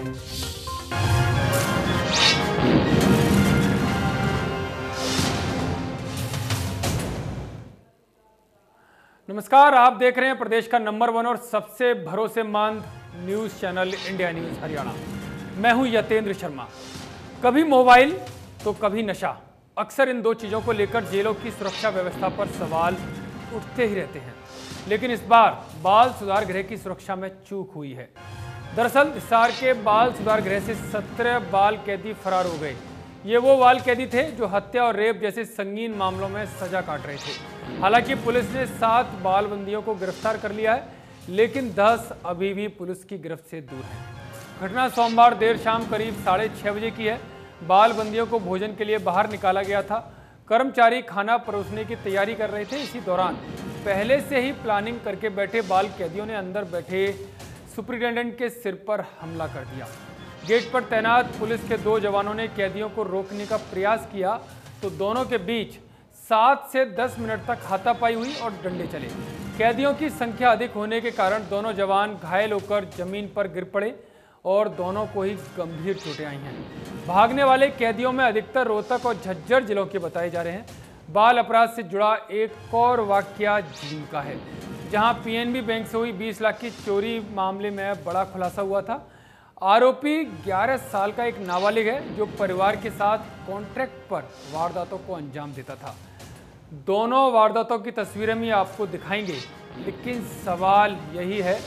नमस्कार, आप देख रहे हैं प्रदेश का नंबर 1 और सबसे भरोसेमंद news channel India news Haryana. मैं हूं यतेंद्र शर्मा। कभी मोबाइल तो कभी नशा, अक्सर इन दो चीजों को लेकर जेलों की सुरक्षा व्यवस्था पर सवाल उठते ही रहते हैं। लेकिन इस बार बाल सुधार गृह की सुरक्षा में चूक हुई है। दरअसल हिसार के बाल सुधार गृह से 17 बाल कैदी फरार हो गए। ये वो बाल कैदी थे जो हत्या और रेप जैसे संगीन मामलों में सजा काट रहे थे। हालांकि पुलिस ने 7 बाल बंदियों को गिरफ्तार कर लिया है, लेकिन 10 अभी भी पुलिस की गिरफ्त से दूर हैं। घटना सोमवार देर शाम करीब 6:30 बजे की है। बाल बंदियों को भोजन के लिए बाहर निकाला गया था। कर्मचारी खाना परोसने की तैयारी कर रहे थे। इसी दौरान पहले से ही प्लानिंग करके बैठे बाल कैदियों ने अंदर बैठे सुपरिटेंडेंट के सिर पर हमला कर दिया। गेट पर तैनात पुलिस के 2 जवानों ने कैदियों को रोकने का प्रयास किया तो दोनों के बीच 7 से 10 मिनट तक हाथापाई हुई और डंडे चले। कैदियों की संख्या अधिक होने के कारण दोनों जवान घायल होकर जमीन पर गिर पड़े और दोनों को ही गंभीर चोटें आई हैं। भागने वाले कैदियों में अधिकतर रोहतक और झज्जर जिलों के बताए जा रहे हैं। बाल अपराध से जुड़ा एक और वाकया जींद का है, जहां पीएनबी बैंक से हुई 20 लाख की चोरी मामले में बड़ा खुलासा हुआ था। आरोपी 11 साल का एक नाबालिग है जो परिवार के साथ कॉन्ट्रैक्ट पर वारदातों को अंजाम देता था। दोनों वारदातों की तस्वीरें भी आपको दिखाएंगे, लेकिन सवाल यही है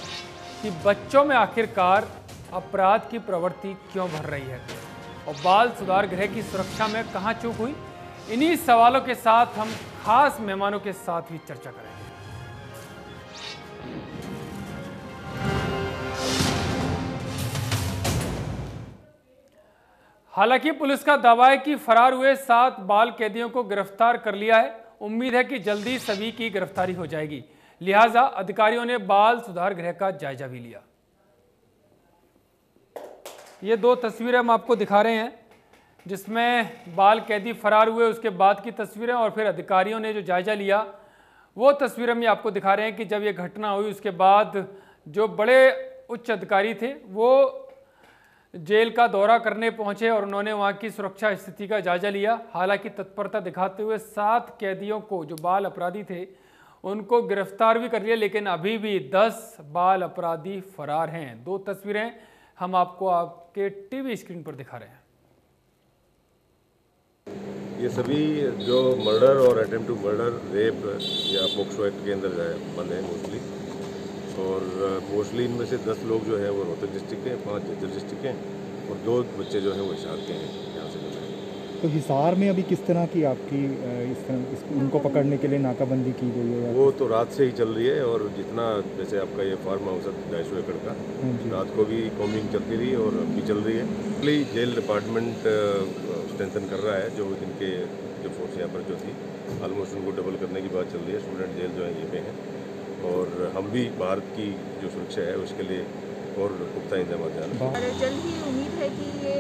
कि बच्चों में आखिरकार अपराध की प्रवृत्ति क्यों बढ़ रही है और बाल सुधार गृह की सुरक्षा में कहां चूक हुई। इन्हीं सवालों के साथ हम खास मेहमानों के साथ भी चर्चा करेंगे। हालांकि पुलिस का दावा है कि फरार हुए 7 बाल कैदियों को गिरफ्तार कर लिया है। उम्मीद है कि जल्दी सभी की गिरफ्तारी हो जाएगी। लिहाजा अधिकारियों ने बाल सुधार गृह का जायजा भी लिया। ये 2 तस्वीरें हम आपको दिखा रहे हैं, जिसमें बाल कैदी फरार हुए उसके बाद की तस्वीरें और फिर अधिकारियों ने जो जायजा लिया वो तस्वीरें भी आपको दिखा रहे हैं कि जब ये घटना हुई उसके बाद जो बड़े उच्च अधिकारी थे वो जेल का दौरा करने पहुंचे और उन्होंने वहां की सुरक्षा स्थिति का जायजा लिया। हालांकि तत्परता दिखाते हुए 7 कैदियों को जो बाल अपराधी थे उनको गिरफ्तार भी कर लिया, लेकिन अभी भी 10 बाल अपराधी फरार हैं। 2 तस्वीरें हम आपको आपके टीवी स्क्रीन पर दिखा रहे हैं। ये सभी जो मर्डर और अटेम्प्ट टू मर्डर, रेप या पोक्सो एक्ट के अंदर बंद हैं मोस्टली, और मोस्टली इनमें से 10 लोग जो हैं वो रोहतक डिस्ट्रिक्ट के, 5 झज्जर डिस्ट्रिक्ट के और 2 बच्चे जो हैं वो हिसार के हैं। यहाँ से मिले हैं। तो हिसार में अभी किस तरह की आपकी उनको पकड़ने के लिए नाकाबंदी की गई है? वो तो रात से ही चल रही है और जितना जैसे आपका ये फार्म हाउस है 250 एकड़ का, रात को भी कॉम्बिंग चलती रही और अब भी चल रही है। इसलिए जेल डिपार्टमेंट स्ट्रेंथन कर रहा है। जो इनके जो फोर्स यहाँ पर जो थी ऑलमोस्ट उनको डबल करने की बात चल रही है। स्टूडेंट जेल जो है ये पे हैं और हम भी भारत की जो सुरक्षा है उसके लिए और पुख्ता इंतजाम जाना। और जल्द ही उम्मीद है कि ये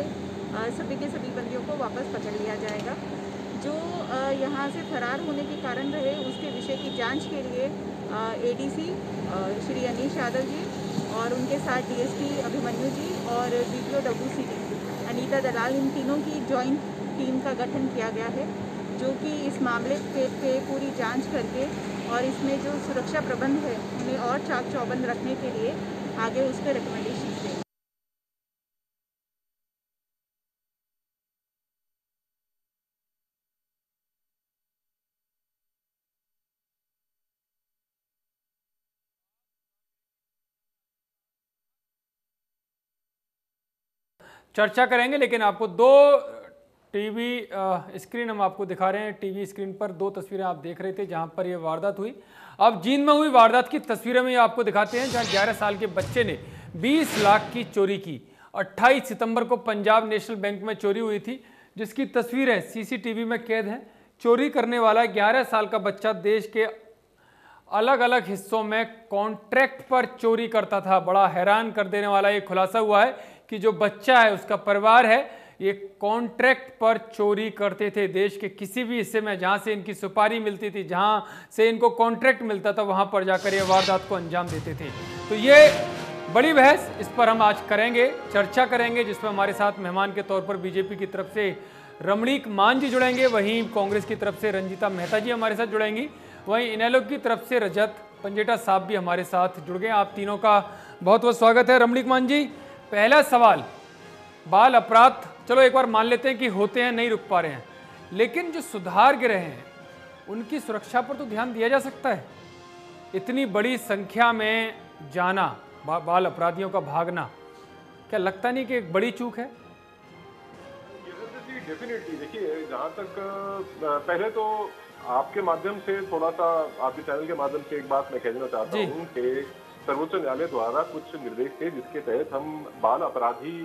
सभी के सभी बंदियों को वापस पकड़ लिया जाएगा। जो यहाँ से फरार होने के कारण रहे उसके विषय की जांच के लिए एडीसी श्री अनीश यादव जी और उनके साथ डीएसपी अभिमन्यु जी और डीपीओ WCT अनीता दलाल, इन तीनों की जॉइंट टीम का गठन किया गया है, जो कि इस मामले पे पूरी जांच करके और इसमें जो सुरक्षा प्रबंध है उन्हें और चाक चौबंद रखने के लिए आगे उस पर रिकमेंडेशन दें। चर्चा करेंगे, लेकिन आपको 2 टीवी स्क्रीन हम आपको दिखा रहे हैं। टीवी स्क्रीन पर 2 तस्वीरें आप देख रहे थे जहां पर यह वारदात हुई। अब जींद में हुई वारदात की तस्वीरें में आपको दिखाते हैं, जहां 11 साल के बच्चे ने 20 लाख की चोरी की। 28 सितंबर को पंजाब नेशनल बैंक में चोरी हुई थी, जिसकी तस्वीरें सीसीटीवी में कैद हैं। चोरी करने वाला 11 साल का बच्चा देश के अलग अलग हिस्सों में कॉन्ट्रैक्ट पर चोरी करता था। बड़ा हैरान कर देने वाला ये खुलासा हुआ है कि जो बच्चा है उसका परिवार है ये कॉन्ट्रैक्ट पर चोरी करते थे। देश के किसी भी हिस्से में जहां से इनकी सुपारी मिलती थी, जहां से इनको कॉन्ट्रैक्ट मिलता था, वहां पर जाकर ये वारदात को अंजाम देते थे। तो ये बड़ी बहस इस पर हम आज करेंगे, चर्चा करेंगे, जिसमें हमारे साथ मेहमान के तौर पर बीजेपी की तरफ से रमणीक मान जी जुड़ेंगे, वहीं कांग्रेस की तरफ से रंजीता मेहता जी हमारे साथ जुड़ेंगी, वहीं इनेलो की तरफ से रजत पंजेटा साहब भी हमारे साथ जुड़ गए। आप तीनों का बहुत बहुत स्वागत है। रमणीक मान जी, पहला सवाल, बाल अपराध चलो एक बार मान लेते हैं कि होते हैं, नहीं रुक पा रहे हैं, लेकिन जो सुधार गृह हैं उनकी सुरक्षा पर तो ध्यान दिया जा सकता है। इतनी बड़ी संख्या में जाना, बाल अपराधियों का भागना, क्या लगता नहीं कि एक बड़ी चूक है? डेफिनेटली। देखिए, जहाँ तक पहले तो आपके माध्यम से थोड़ा सा, आपके चैनल के माध्यम से एक बात मैं कहना चाहता हूँ कि सर्वोच्च न्यायालय द्वारा कुछ निर्देश थे जिसके तहत हम बाल अपराधी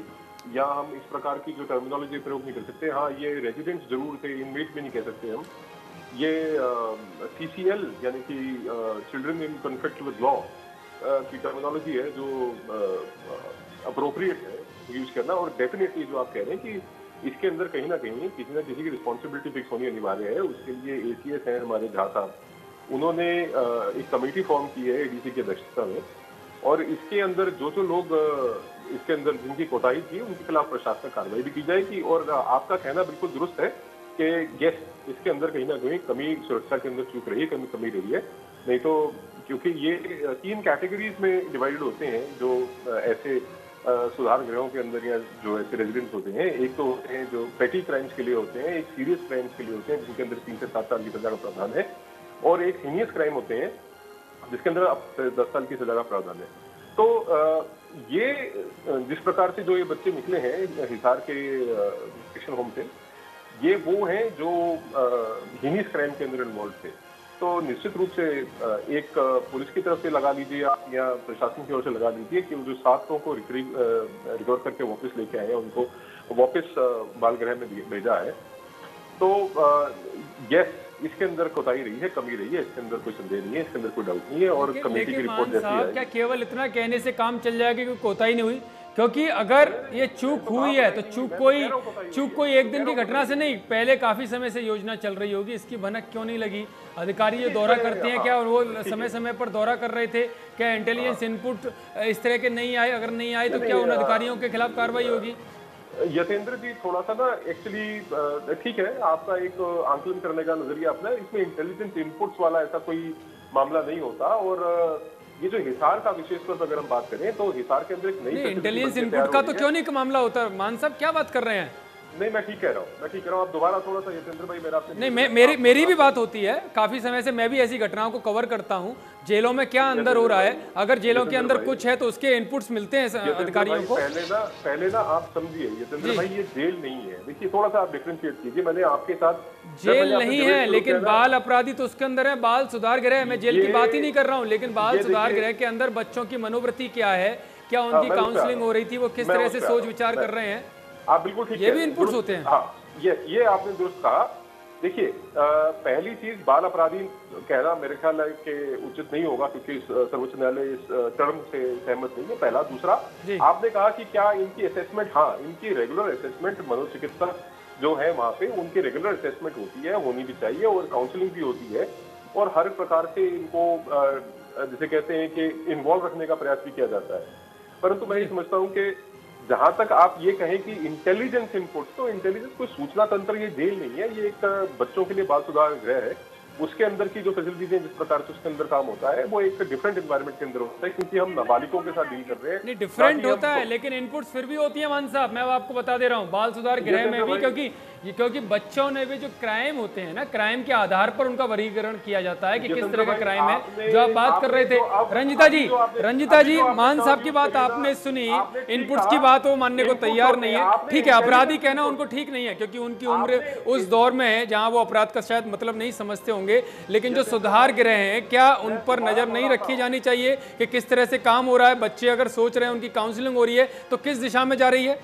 या हम इस प्रकार की जो टर्मिनोलॉजी प्रयोग नहीं कर सकते। हाँ, ये रेजिडेंट्स जरूर थे, इनमेट भी नहीं कह सकते हम। ये CCL यानी कि children in conflict with law की टर्मिनोलॉजी है जो अप्रोप्रिएट है यूज करना। और डेफिनेटली जो आप कह रहे हैं कि इसके अंदर कहीं ना किसी की रिस्पॉन्सिबिलिटी फिक्स होनी अनिवार्य है। उसके लिए ACS हैं हमारे झा साहब, उन्होंने एक कमेटी फॉर्म की है ADC की अध्यक्षता में, और इसके अंदर जो लोग इसके अंदर जिनकी कोताही थी उनके खिलाफ प्रशासनिक कार्रवाई भी की जाएगी। और आपका कहना बिल्कुल दुरुस्त है कि यस, इसके अंदर कहीं ना कहीं कमी, सुरक्षा के अंदर चूक रही है, कमी रही है। नहीं तो क्योंकि ये 3 कैटेगरीज में डिवाइडेड होते हैं जो ऐसे सुधार गृहों के अंदर या जो ऐसे रेजिडेंट्स होते हैं। एक तो होते हैं जो पेटी क्राइम्स के लिए होते हैं, एक सीरियस क्राइम्स के लिए होते हैं जिनके अंदर 3 से 7 साल की सजा का प्रावधान है, और एक हीनियस क्राइम होते हैं जिसके अंदर अब 10 साल की सजा का प्रावधान है। तो ये जिस प्रकार से जो ये बच्चे निकले हैं हिसार के सेक्शन होम से, ये वो हैं जो हीनियस क्राइम के अंदर इन्वॉल्व थे। तो निश्चित रूप से एक पुलिस की तरफ से लगा लीजिए आप या प्रशासन की ओर से लगा लीजिए कि जो 7 लोगों को रिकवर करके वापस लेके आए हैं, उनको वापस बाल गृह में भेजा है। तो यस, इसके अंदर कोताही रही है, कमी रही है, इसके अंदर कोई संदेह नहीं है, इसके अंदर कोई डाउट नहीं है। और कमेटी की रिपोर्ट जैसी है, क्या केवल इतना कहने से काम चल जाएगा कि कोताही नहीं हुई? क्योंकि अगर ये चूक हुई है तो चूक कोई एक दिन की घटना से नहीं, पहले काफी समय से योजना चल रही होगी। इसकी भनक क्यों नहीं लगी? अधिकारी जो दौरा करते हैं, क्या वो समय समय पर दौरा कर रहे थे? क्या इंटेलिजेंस इनपुट इस तरह के नहीं आए? अगर नहीं आए तो क्या उन अधिकारियों के खिलाफ कार्रवाई होगी? यतेंद्र जी, थोड़ा सा ना एक्चुअली ठीक है, आपका एक आंकलन करने का नजरिया अपना, इसमें इंटेलिजेंस इनपुट्स वाला ऐसा कोई मामला नहीं होता। और ये जो हिसार का विशेष तौर पर अगर हम बात करें तो हिसार के अंदर एक नई इंटेलिजेंस इनपुट का तो क्यों नहीं मामला होता? मान साहब क्या बात कर रहे हैं? नहीं, मैं ठीक कह रहा हूँ, आप दोबारा थोड़ा सा यतेंद्र भाई मेरा आपसे नहीं, मेरी भी बात होती है। काफी समय से मैं भी ऐसी घटनाओं को कवर करता हूँ। जेलों में क्या अंदर हो रहा है, अगर जेलों के अंदर कुछ है तो उसके इनपुट्स मिलते हैं अधिकारियों को। पहले ना आप समझिए यतेंद्र भाई, ये जेल नहीं है। देखिए, थोड़ा सा आप डिफरेंशिएट कीजिए। मैंने आपके साथ जेल नहीं है, लेकिन बाल अपराधी तो उसके अंदर है। बाल सुधार गृह, मैं जेल की बात ही नहीं कर रहा हूँ, लेकिन बाल सुधार गृह के अंदर बच्चों की मनोवृत्ति क्या है, क्या उनकी काउंसलिंग हो रही थी, वो किस तरह से सोच विचार कर रहे हैं, आप बिल्कुल ठीक, ये भी इनपुट्स होते हैं। हाँ, ये आपने दुरुस्त कहा। देखिए, पहली चीज, बाल अपराधी कहना मेरे ख्याल है कि उचित नहीं होगा, क्योंकि सर्वोच्च न्यायालय इस टर्म से सहमत नहीं है, पहला। दूसरा, आपने कहा कि क्या इनकी असेसमेंट, हाँ, इनकी रेगुलर असेसमेंट मनोचिकित्सक जो है वहाँ पे, उनकी रेगुलर असेसमेंट होती है, होनी भी चाहिए, और काउंसलिंग भी होती है, और हर प्रकार से इनको जिसे कहते हैं कि इन्वॉल्व रखने का प्रयास भी किया जाता है। परंतु मैं ये समझता हूँ कि जहां तक आप ये कहें कि इंटेलिजेंस इनपुट, तो इंटेलिजेंस कोई सूचना तंत्र, ये जेल नहीं है, ये एक बच्चों के लिए बाल सुधार गृह है। उसके अंदर की जो फैसिलिटीज है, जिस प्रकार से उसके अंदर काम होता है, वो एक डिफरेंट एनवायरनमेंट के अंदर होता है, क्योंकि हम नाबालिगों के साथ डील कर रहे हैं। नहीं, डिफरेंट होता है, लेकिन इनपुट्स फिर भी होती है मान साहब। मैं आपको बता दे रहा हूँ, बाल सुधार गृह में भी, क्योंकि बच्चों ने भी जो क्राइम होते हैं ना, क्राइम के आधार पर उनका वर्गीकरण किया जाता है कि किस तरह का क्राइम है, जो आप बात कर रहे थे। रंजीता जी, मान साहब की बात आपने सुनी, इनपुट्स की बात वो मानने को तैयार नहीं है। ठीक है, अपराधी कहना उनको ठीक नहीं है, क्योंकि उनकी उम्र उस दौर में है जहां वो अपराध का शायद मतलब नहीं समझते होंगे, लेकिन जो सुधार गृह हैं, क्या उन पर नजर नहीं रखी जानी चाहिए कि किस तरह से काम हो रहा है? बच्चे अगर सोच रहे हैं, उनकी काउंसलिंग हो रही है, तो किस दिशा में जा रही है?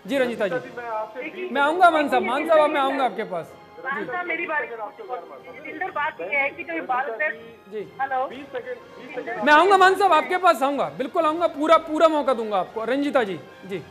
जी रंजीता जी, मैं आऊंगा मान साहब, मैं आऊंगा आपके पास। मेरी बात ये है कि जो बाल जी, हेलो, मैं आऊंगा मान साहब, आपके पास आऊंगा, बिल्कुल आऊंगा, पूरा मौका दूंगा आपको। रंजीता जी, जी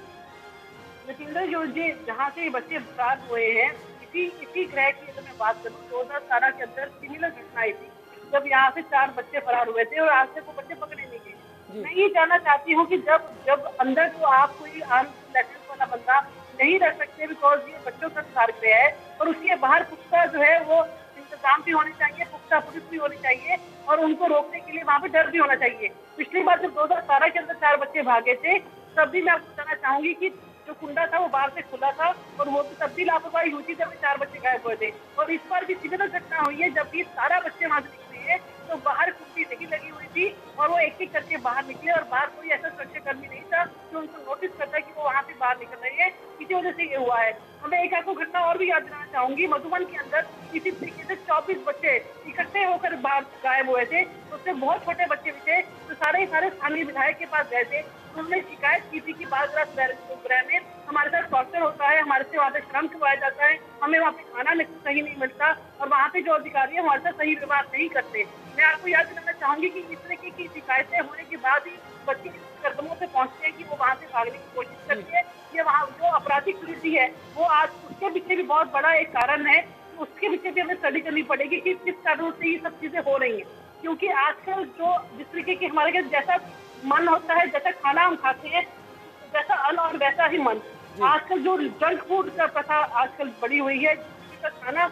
जो जहाँ से बच्चे फरार हुए हैं, इसी ग्रह की अगर मैं बात करूँ, 2017 के अंदर सिमिलर घटना आई थी, जब यहाँ से 4 बच्चे फरार हुए थे और आज तक वो बच्चे पकड़े नहीं गए। मैं ये जानना चाहती हूँ कि जब जब अंदर जो आप कोई आर्म लाइसेंस वाला बंदा नहीं रख सकते बिकॉज ये बच्चों का सुधार गृह है, और उसके बाहर पुख्ता जो है वो इंतजाम भी होने चाहिए, पुख्ता पुलिस भी होनी चाहिए, और उनको रोकने के लिए वहाँ पे डर भी होना चाहिए। पिछली बार जब 2017 के अंदर 4 बच्चे भागे थे, तब भी मैं आपको बताना चाहूंगी कि जो कुंडा था वो बाहर से खुला था, और वो तब भी लापरवाही हुई थी जब 4 बच्चे गायब हुए थे। और इस बार भी सिमिलर घटना हुई है, जब भी 17 बच्चे वहां से निकले हैं तो बाहर कुंडी नहीं लगी हुई थी, और वो एक एक करके बाहर निकले, और बाहर कोई ऐसा सुरक्षाकर्मी नहीं था जो उनको नोटिस करता है कि वो वहां से बाहर निकल रहे हैं। इसी वजह से ये हुआ है। मैं एक आपको घटना और भी याद दिलाना चाहूंगी। मधुबन के अंदर इसी तरीके से 24 बच्चे इकट्ठे होकर बाहर गायब हुए थे, उसमें बहुत छोटे बच्चे भी थे, तो सारे स्थानीय विधायक के पास गए थे। उन्होंने शिकायत की थी कि बालगृह में हमारे साथ टॉर्चर होता है, हमारे से वहाँ पे श्रम करवाया जाता है, हमें वहाँ पे खाना सही नहीं मिलता, और वहाँ पे जो अधिकारी है हमारे साथ सही व्यवहार नहीं करते। मैं आपको याद दिलाना चाहूंगी कि इस तरह की शिकायतें होने के बाद ही बच्चे कदमों पे पहुंचते हैं कि वो वहाँ से भागने की कोशिश करती है। ये वहाँ जो आपराधिक प्रवृत्ति है वो आज उसके पीछे भी बहुत बड़ा एक कारण है, उसके पीछे भी हमें स्टडी करनी पड़ेगी कि किस कारणों से ये सब चीजें हो रही हैं। क्योंकि आजकल जो जिस तरीके की हमारे के जैसा मन होता है, जैसा खाना हम खाते हैं, जैसा अन्न और वैसा ही मन। आजकल जो जंक फूड का प्रथा आजकल बढ़ी हुई है, जिसका खाना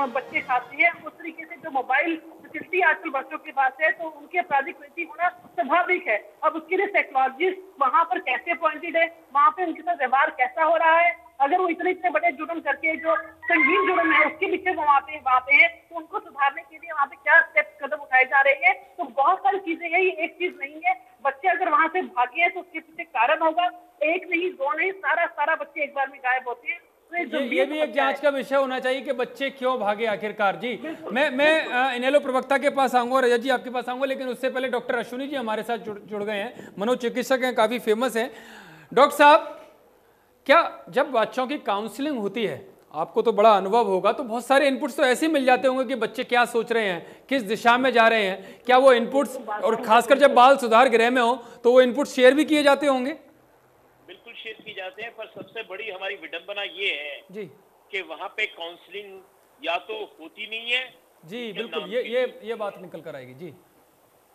बच्चे खाते हैं, उस तरीके से जो मोबाइल फैसिलिटी आजकल बच्चों के पास है, तो उनकी आपराधिक वृत्ति होना स्वाभाविक है। अब उसके लिए साइकोलॉजिस्ट वहाँ पर कैसे अपॉइंटेड है, वहाँ पे उनके साथ व्यवहार कैसा हो रहा है, अगर वो इतने बड़े जुर्म करके जो संगीन जुर्म है उसके पीछे वहाँ पे है, तो उनको सुधारने के लिए वहाँ पे क्या स्टेप कदम उठाए जा रहे हैं। तो बहुत सारी चीजें हैं, ये एक चीज नहीं है। बच्चे अगर वहाँ से भागे हैं तो उसके पीछे कारण होगा, एक नहीं दो नहीं, सारा बच्चे एक बार में गायब होते हैं। ये भी एक जांच का विषय होना चाहिए कि बच्चे क्यों भागे आखिरकार। जी मैं इनेलो प्रवक्ता के पास आऊंगा, रजत जी आपके पास आऊंगा, लेकिन उससे पहले डॉक्टर अश्विनी जी हमारे साथ जुड़ गए हैं, मनोचिकित्सक हैं, काफी फेमस हैं। डॉक्टर साहब, क्या जब बच्चों की काउंसलिंग होती है, आपको तो बड़ा अनुभव होगा, तो बहुत सारे इनपुट्स तो ऐसे मिल जाते होंगे कि बच्चे क्या सोच रहे हैं, किस दिशा में जा रहे हैं, क्या वो इनपुट्स, और खासकर जब बाल सुधार गृह में हो तो वो इनपुट शेयर भी किए जाते होंगे? बिल्कुल शेयर की जाते हैं, पर सबसे बड़ी हमारी विडंबना ये है जी कि वहाँ पे काउंसलिंग या तो होती नहीं है। जी बिल्कुल, ये बात निकल कर आएगी। जी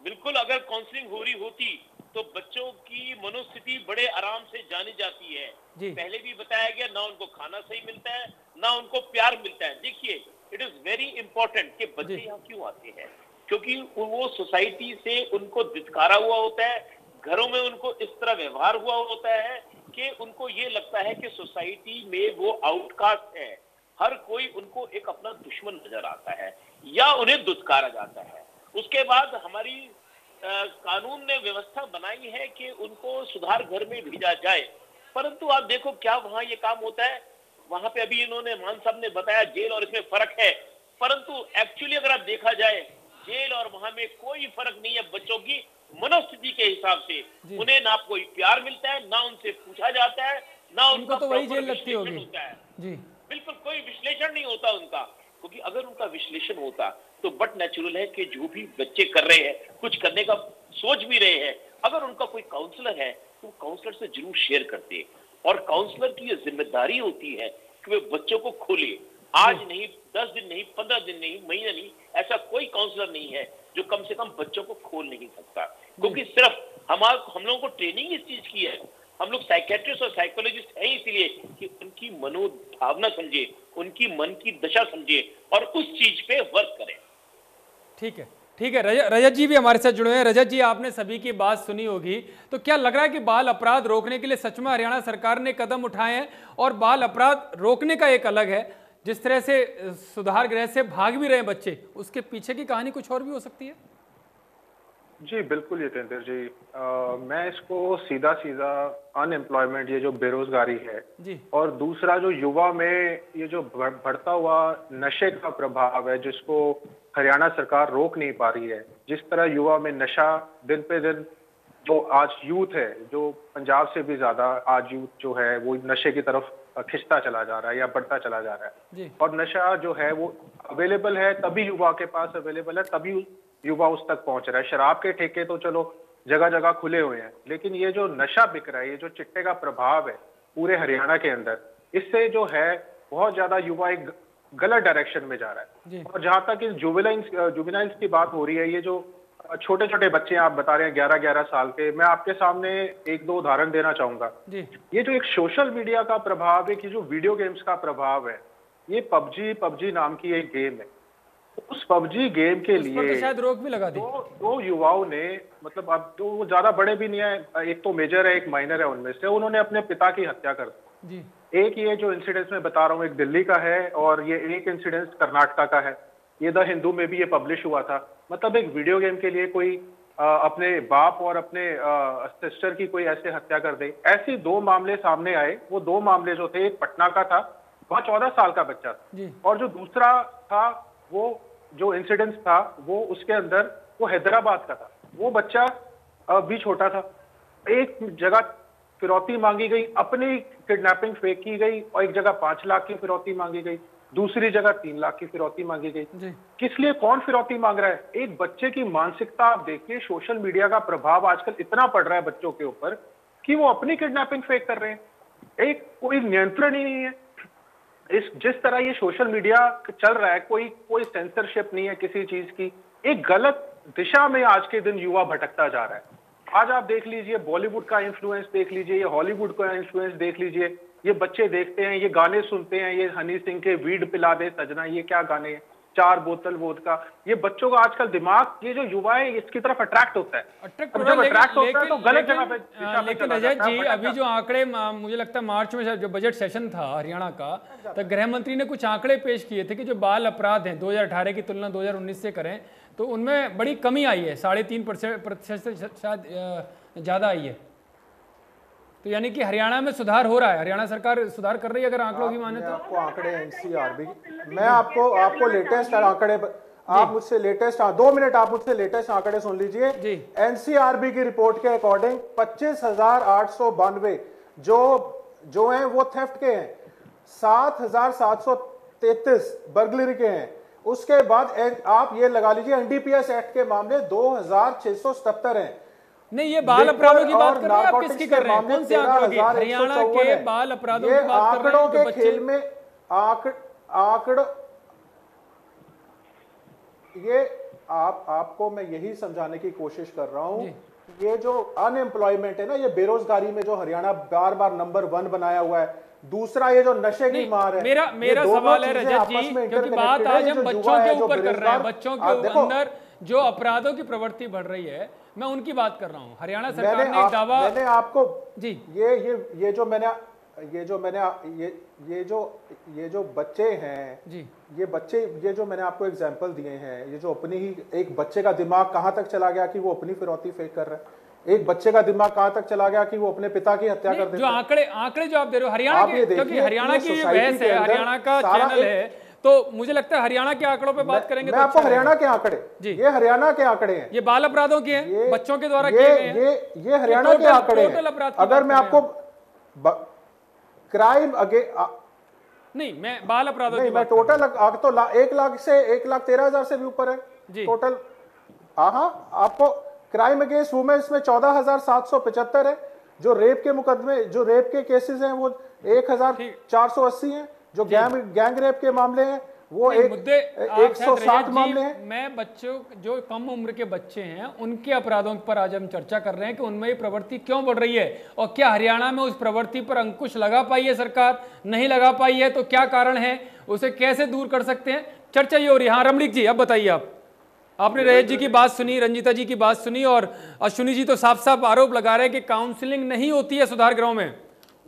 बिल्कुल, अगर काउंसलिंग हो रही होती तो बच्चों की मनोस्थिति बड़े आराम से जानी जाती है। पहले भी बताया गया, ना उनको खाना सही मिलता है, ना उनको प्यार मिलता है। देखिए, इट इज वेरी इंपॉर्टेंट कि बच्चे यहाँ क्यों आते हैं, क्योंकि वो सोसाइटी से उनको धिक्कारा हुआ होता है, घरों में उनको इस तरह व्यवहार हुआ होता है कि उनको ये लगता है कि सोसाइटी में वो आउटकास्ट है, हर कोई उनको एक अपना दुश्मन नजर आता है या उन्हें दुत्कारा जाता है। उसके बाद हमारी कानून ने व्यवस्था बनाई है कि उनको सुधार घर में भेजा जाए, परंतु आप देखो क्या वहां ये काम होता है। वहां पे अभी इन्होंने मान साहब ने बताया जेल और इसमें फर्क है, परंतु एक्चुअली अगर आप देखा जाए जेल और वहां में कोई फर्क नहीं है। बच्चों की मनोस्थिति के हिसाब से उन्हें ना कोई प्यार मिलता है, ना उनसे पूछा जाता है, ना उनको तो वही जेल लगती होगी। होता है। जी बिल्कुल कोई विश्लेषण नहीं होता उनका, क्योंकि अगर उनका विश्लेषण होता तो बट नेचुरल है कि जो भी बच्चे कर रहे हैं, कुछ करने का सोच भी रहे हैं, अगर उनका कोई काउंसलर है तो काउंसलर से जरूर शेयर करते। और काउंसलर की ये जिम्मेदारी होती है कि वे बच्चों को खोले। आज नहीं, 10 दिन नहीं, 15 दिन नहीं, महीना नहीं, ऐसा कोई काउंसलर नहीं है जो कम से कम बच्चों को खोल नहीं सकता, क्योंकि सिर्फ हम लोगों को ट्रेनिंग इस चीज की है। हम लोग साइकेट्रिस्ट और साइकोलॉजिस्ट हैं इसलिए कि उनकी मनोभावना समझे, उनकी मन की दशा समझे और उस चीज पे वर्क करें। ठीक है, ठीक है। रजत जी भी हमारे साथ जुड़े हैं। रजत जी, आपने सभी की बात सुनी होगी, तो क्या लग रहा है कि बाल अपराध रोकने के लिए सच में हरियाणा सरकार ने कदम उठाए हैं? और बाल अपराध रोकने का एक अलग है, जिस तरह से सुधार गृह से भाग भी रहे हैं बच्चे, उसके पीछे की कहानी कुछ और भी हो सकती है? जी बिल्कुल यतेंद्र जी, मैं इसको सीधा अनएम्प्लॉयमेंट, ये जो बेरोजगारी है जी, और दूसरा जो युवा में ये जो बढ़ता हुआ नशे का प्रभाव है, जिसको हरियाणा सरकार रोक नहीं पा रही है। जिस तरह युवा में नशा दिन पे दिन, जो आज यूथ है, जो पंजाब से भी ज्यादा आज यूथ जो है वो नशे की तरफ खिंचता चला जा रहा है या बढ़ता चला जा रहा है। और नशा जो है वो अवेलेबल है, तभी युवा के पास अवेलेबल है, तभी युवा उस तक पहुंच रहा है। शराब के ठेके तो चलो जगह जगह खुले हुए हैं, लेकिन ये जो नशा बिक रहा है, ये जो चिट्टे का प्रभाव है पूरे हरियाणा के अंदर, इससे जो है बहुत ज्यादा युवा एक गलत डायरेक्शन में जा रहा है। और जहां तक इस जुवेनाइल्स की बात हो रही है, ये जो छोटे छोटे बच्चे हैं, आप बता रहे हैं 11-11 साल के। मैं आपके सामने एक दो उदाहरण देना चाहूंगा। ये जो एक सोशल मीडिया का प्रभाव है, कि जो वीडियो गेम्स का प्रभाव है, ये पबजी नाम की एक गेम है। उस पबजी गेम के लिए तो शायद रोक भी लगा दी। दो युवाओं ने, मतलब अब तो वो ज्यादा बड़े भी नहीं है, एक तो मेजर है एक माइनर है, उनमें से उन्होंने अपने पिता की हत्या कर दी। एक ये जो इंसिडेंस मैं बता रहा हूँ, एक दिल्ली का है और ये एक इंसिडेंस कर्नाटका का है। ये द हिंदू में भी ये पब्लिश हुआ था। मतलब एक वीडियो गेम के लिए कोई अपने बाप और अपने सिस्टर की कोई ऐसे हत्या कर दे। ऐसे दो मामले सामने आए। वो दो मामले जो थे, एक पटना का था, वहाँ 14 साल का बच्चा था, और जो दूसरा था, वो जो इंसिडेंस था वो उसके अंदर वो हैदराबाद का था। वो बच्चा भी छोटा था। एक जगह फिरौती मांगी गई, अपनी किडनैपिंग फेक की गई, और एक जगह 5 लाख की फिरौती मांगी गई, दूसरी जगह 3 लाख की फिरौती मांगी गई। किस लिए, कौन फिरौती मांग रहा है? एक बच्चे की मानसिकता आप देखिए। सोशल मीडिया का प्रभाव आजकल इतना पड़ रहा है बच्चों के ऊपर कि वो अपनी किडनैपिंग फेक कर रहे हैं। एक कोई नियंत्रण ही नहीं है। जिस तरह ये सोशल मीडिया चल रहा है, कोई सेंसरशिप नहीं है किसी चीज की। एक गलत दिशा में आज के दिन युवा भटकता जा रहा है। आज आप देख लीजिए, बॉलीवुड का इन्फ्लुएंस देख लीजिए, ये हॉलीवुड का इन्फ्लुएंस देख लीजिए। ये बच्चे देखते हैं, ये गाने सुनते हैं, ये हनी सिंह के वीड पिला दे सजना, ये क्या गाने हैं, 4 बोतल वोदका। ये बच्चों का आजकल दिमाग, ये जो युवा है, इसकी तरफ अट्रैक्ट होता है। जब अट्रैक्ट होता है तो गलत जगह पे। लेकिन रजत जी, अभी जो आंकड़े, मुझे लगता है मार्च में जो बजट सेशन था हरियाणा का, तो गृह मंत्री ने कुछ आंकड़े पेश किए थे कि जो बाल अपराध हैं 2018 की तुलना 2019 से करें तो उनमें बड़ी कमी आई है, 3.5% से शायद ज्यादा आई है। तो यानी कि हरियाणा में सुधार हो रहा है, हरियाणा सरकार सुधार कर रही है अगर आंकड़ों की माने तो। आपको आंकड़े एनसीआरबी, मैं आपको लेटेस्ट आंकड़े, आप मुझसे लेटेस्ट 2 मिनट आप मुझसे लेटेस्ट आंकड़े सुन लीजिए। एनसीआरबी की रिपोर्ट के अकॉर्डिंग 25,892 जो हैं वो थेफ्ट के हैं, 7,733 बर्गलरी के हैं। उसके बाद आप ये लगा लीजिए एनडीपीएस एक्ट के मामले 2,677 हैं। नहीं, ये बाल अपराधों की बात कर रहे हैं, आप किसकी कर रहे हैं? कौन से आंकड़ों की? हरियाणा के बाल अपराधों की बात कर रहे हैं। के खेल में आंकड़ों, ये आपको मैं यही समझाने की कोशिश कर रहा हूं। ये जो अनएम्प्लॉयमेंट है ना, ये बेरोजगारी में जो हरियाणा बार बार नंबर 1 बनाया हुआ है। दूसरा ये जो नशे की मार है। मेरा सवाल है रजत जी, क्योंकि बात आज हम बच्चों के ऊपर कर रहे हैं, बच्चों के अंदर जो अपराधों की प्रवृत्ति बढ़ रही है, मैं उनकी बात कर रहा हूं। हरियाणा सरकार ने एक दावा, मैंने आपको जी ये जो बच्चे हैं जी, ये जो मैंने आपको एग्जांपल दिए हैं, ये जो अपनी ही एक बच्चे का दिमाग कहां तक चला गया कि वो अपनी फिरौती फेक कर रहा है। एक बच्चे का दिमाग कहां तक चला गया कि वो अपने पिता की हत्या कर देता है। जो आंकड़े जो आप दे रहे हो हरियाणा के, क्योंकि हरियाणा की बहस है, हरियाणा का चैनल है, तो मुझे लगता है हरियाणा के आंकड़ों पे बात करेंगे। मैं आपको हरियाणा के आंकड़े जी, ये हरियाणा के आंकड़े हैं, ये बाल अपराधों के हैं, बच्चों के द्वारा किए गए हैं। ये हरियाणा के आंकड़े हैं। अगर मैं आपको क्राइम नहीं, मैं बाल अपराधों की बात, टोटल तो 1,13,000 से भी ऊपर है टोटल। हाँ, आपको क्राइम अगेंस्ट वुमेन्स में 14,775 है। जो रेप के मुकदमे, जो रेप के केसेस हैं वो 1,480 हैं। जो गैंग रेप के मामले हैं वो 107 मामले हैं। मैं बच्चों, जो कम उम्र के बच्चे हैं, उनके अपराधों पर आज हम चर्चा कर रहे हैं कि उनमें ये प्रवृत्ति क्यों बढ़ रही है, और क्या हरियाणा में उस प्रवृत्ति पर अंकुश लगा पाई है सरकार? नहीं लगा पाई है तो क्या कारण है, उसे कैसे दूर कर सकते हैं, चर्चा ये हो रही है। हाँ रमणीक जी, अब बताइए। आपने रजत जी की बात सुनी, रंजीता जी की बात सुनी, और अश्विनी जी तो साफ साफ आरोप लगा रहे हैं कि काउंसलिंग नहीं होती है सुधार गृहों में,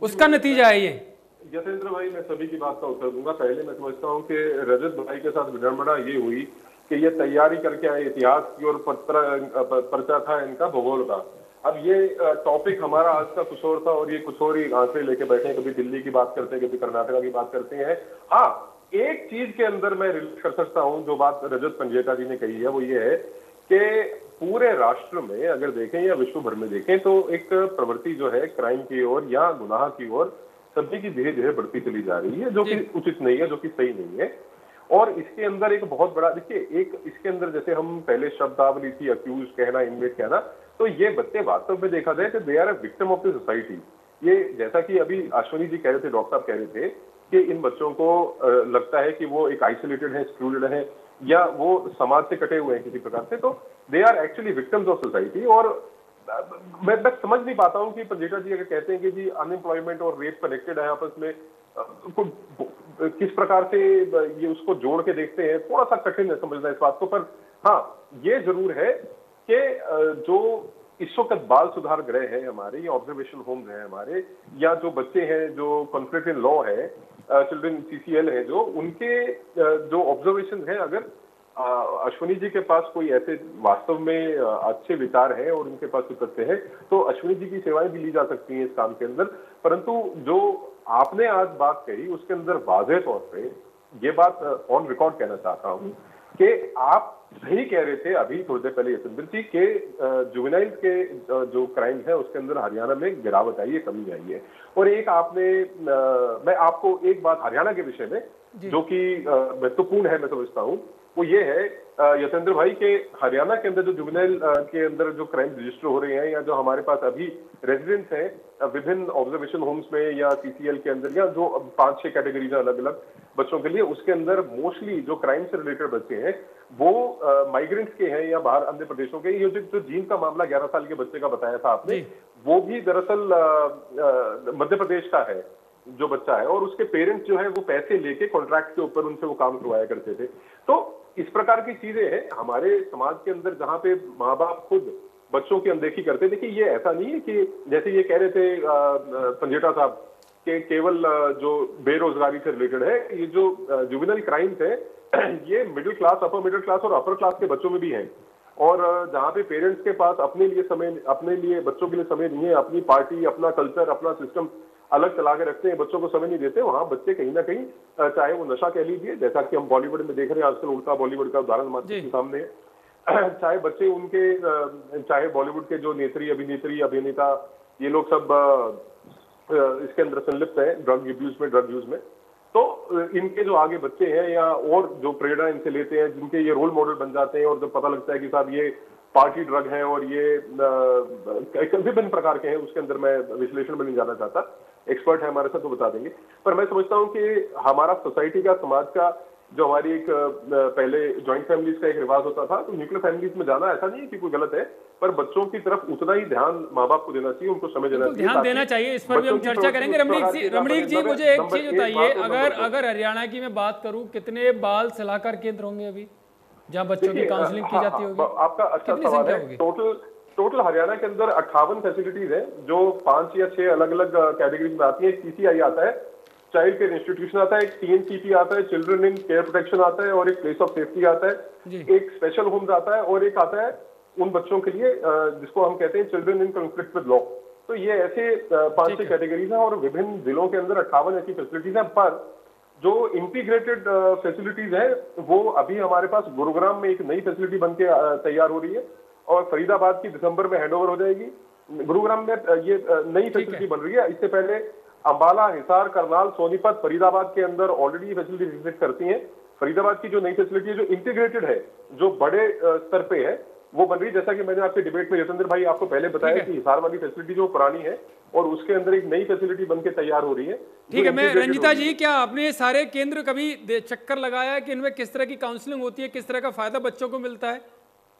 उसका नतीजा है ये। यतेंद्र भाई, मैं सभी की बात का उत्तर दूंगा। पहले मैं समझता हूं कि रजत भाई के साथ विडंबना ये हुई कि ये तैयारी करके आए इतिहास की, और पर्चा था इनका भूगोल का। अब ये टॉपिक हमारा आज का कुछ और था, और ये कुछ और ही आंकड़े लेके बैठे हैं। कभी दिल्ली की बात करते हैं, कभी कर्नाटका की बात करते हैं। हाँ, एक चीज के अंदर मैं रिलेट कर सकता हूं, जो बात रजत पंजेता जी ने कही है, वो ये है कि पूरे राष्ट्र में अगर देखें या विश्व भर में देखें तो एक प्रवृत्ति जो है क्राइम की ओर या गुनाह की ओर सभी की धीरे धीरे बढ़ती चली जा रही है, जो कि उचित नहीं है, जो कि सही नहीं है। और इसके अंदर एक बहुत बड़ा, देखिए, एक इसके अंदर जैसे हम पहले शब्दावली थी अक्यूज कहना, इनमेट कहना, तो ये बच्चे वास्तव में देखा जाए कि they are a victim of the society. ये जैसा कि अभी अश्विनी जी कह रहे थे, डॉक्टर साहब कह रहे थे कि इन बच्चों को लगता है कि वो एक आइसोलेटेड है, एक्सक्लूडेड है, या वो समाज से कटे हुए हैं किसी प्रकार से। तो they are actually victims of society. और मैं समझ नहीं पाता हूँ कि पंजेटा जी अगर कहते हैं कि जी अनएम्प्लॉयमेंट और रेप कनेक्टेड है आपस में, किस प्रकार से ये उसको जोड़ के देखते हैं, थोड़ा सा कठिन है समझना इस बात को। पर हाँ, ये जरूर है कि जो इस वक्त बाल सुधार गृह है हमारे, या ऑब्जर्वेशन होम्स हैं हमारे, या जो बच्चे हैं जो कॉन्फ्लिक्ट इन लॉ है, चिल्ड्रन CCL है, जो उनके जो ऑब्जर्वेशन है, अगर अश्विनी जी के पास कोई ऐसे वास्तव में अच्छे विचार हैं और उनके पास कुछ तथ्य है, तो अश्विनी जी की सेवाएं भी ली जा सकती हैं इस काम के अंदर। परंतु जो आपने आज बात कही उसके अंदर वाज़ेह तौर पे ये बात ऑन रिकॉर्ड कहना चाहता हूं कि आप सही कह रहे थे अभी थोड़ी देर पहले यशविंदर जी के जुवेनाइल के जो क्राइम है उसके अंदर हरियाणा में गिरावट आई है, कमी आई है। और एक आपने मैं आपको एक बात हरियाणा के विषय में जो कि महत्वपूर्ण है मैं समझता हूँ, वो ये है यतेंद्र भाई के हरियाणा के अंदर जो जुवेनाइल के अंदर जो क्राइम रजिस्टर हो रहे हैं, या जो हमारे पास अभी रेजिडेंट्स हैं विभिन्न ऑब्जर्वेशन होम्स में या CCL के अंदर, या जो 5-6 कैटेगरीज अलग अलग बच्चों के लिए, उसके अंदर मोस्टली जो क्राइम से रिलेटेड बच्चे हैं वो माइग्रेंट्स के हैं या बाहर अन्य प्रदेशों के। ये जो जीन का मामला 11 साल के बच्चे का बताया था आपने, वो भी दरअसल मध्य प्रदेश का है जो बच्चा है, और उसके पेरेंट्स जो है वो पैसे लेके कॉन्ट्रैक्ट के ऊपर उनसे वो काम करवाया करते थे। तो इस प्रकार की चीजें हैं हमारे समाज के अंदर जहां पे माँ बाप खुद बच्चों की अनदेखी करते। देखिए ये ऐसा नहीं है कि जैसे ये कह रहे थे पंजेटा साहब के केवल जो बेरोजगारी से रिलेटेड है, ये जो जुवेनाइल क्राइम्स है ये middle class, upper middle class और अपर क्लास के बच्चों में भी हैं। और जहाँ पे पेरेंट्स के पास अपने लिए बच्चों के लिए समय नहीं है, अपनी पार्टी, अपना कल्चर, अपना सिस्टम अलग चला के रखते हैं, बच्चों को समय नहीं देते, वहां बच्चे कहीं ना कहीं चाहे वो नशा कह लीजिए, जैसा कि हम बॉलीवुड में देख रहे हैं आजकल, उल्टा बॉलीवुड का उदाहरण हमारे सामने है, चाहे बच्चे उनके, चाहे बॉलीवुड के जो नेत्री, अभिनेत्री, अभिनेता, ये लोग सब इसके अंदर संलिप्त है ड्रग यूज में। तो इनके जो आगे बच्चे हैं या और जो प्रेरणा इनसे लेते हैं, जिनके ये रोल मॉडल बन जाते हैं, और जब पता लगता है कि साहब ये पार्टी ड्रग है और ये विभिन्न प्रकार के हैं, उसके अंदर मैं विश्लेषण में नहीं जाना चाहता, एक्सपर्ट है हमारे साथ तो बता देंगे। पर मैं समझता हूँ कि हमारा सोसाइटी का, समाज का, जो हमारी एक पहले जॉइंट फैमिलीज का एक रिवाज होता था, तो न्यूक्लियर फैमिलीज में जाना ऐसा नहीं है कि कोई गलत है, पर बच्चों की तरफ उतना ही ध्यान माँ बाप को देना चाहिए, उनको समय देना चाहिए, ध्यान देना चाहिए। इस पर भी हम चर्चा करेंगे। रमणीक जी मुझे एक चीज बताइए, अगर हरियाणा की मैं बात करूं, कितने बाल सलाहकार केंद्र होंगे अभी जहाँ बच्चों की काउंसलिंग की जाती होगी? आपका अच्छा सवाल है। टोटल हरियाणा के अंदर 58 फैसिलिटीज हैं जो 5 या 6 अलग अलग कैटेगरीज में आती है। CCI आता है, चाइल्ड केयर इंस्टीट्यूशन आता है, एक TNCP आता है, चिल्ड्रन इन केयर प्रोटेक्शन आता है, और एक प्लेस ऑफ सेफ्टी आता है, एक स्पेशल होम्स आता है, और एक आता है उन बच्चों के लिए जिसको हम कहते हैं children in conflict with law. तो ये ऐसे 5-6 कैटेगरीज हैं और विभिन्न जिलों के अंदर 58 ऐसी फैसिलिटीज हैं। पर जो इंटीग्रेटेड फैसिलिटीज है वो अभी हमारे पास गुरुग्राम में एक नई फैसिलिटी बन के तैयार हो रही है, और फरीदाबाद की दिसंबर में हैंडओवर हो जाएगी। गुरुग्राम में ये नई फैसिलिटी बन रही है। इससे पहले अंबाला, हिसार, करनाल, सोनीपत, फरीदाबाद के अंदर ऑलरेडी फैसिलिटी विजिट करती हैं। फरीदाबाद की जो नई फैसिलिटी है, जो इंटीग्रेटेड है, जो बड़े स्तर पे है, वो बन रही है। जैसा कि मैंने आपके डिबेट में यतेंद्र भाई आपको पहले बताया कि हिसार वाली फैसिलिटी जो पुरानी है, और उसके अंदर एक नई फैसिलिटी बनके तैयार हो रही है। ठीक है, मैं रंजिता जी, क्या आपने सारे केंद्र कभी चक्कर लगाया कि इनमें किस तरह की काउंसलिंग होती है, किस तरह का फायदा बच्चों को मिलता है,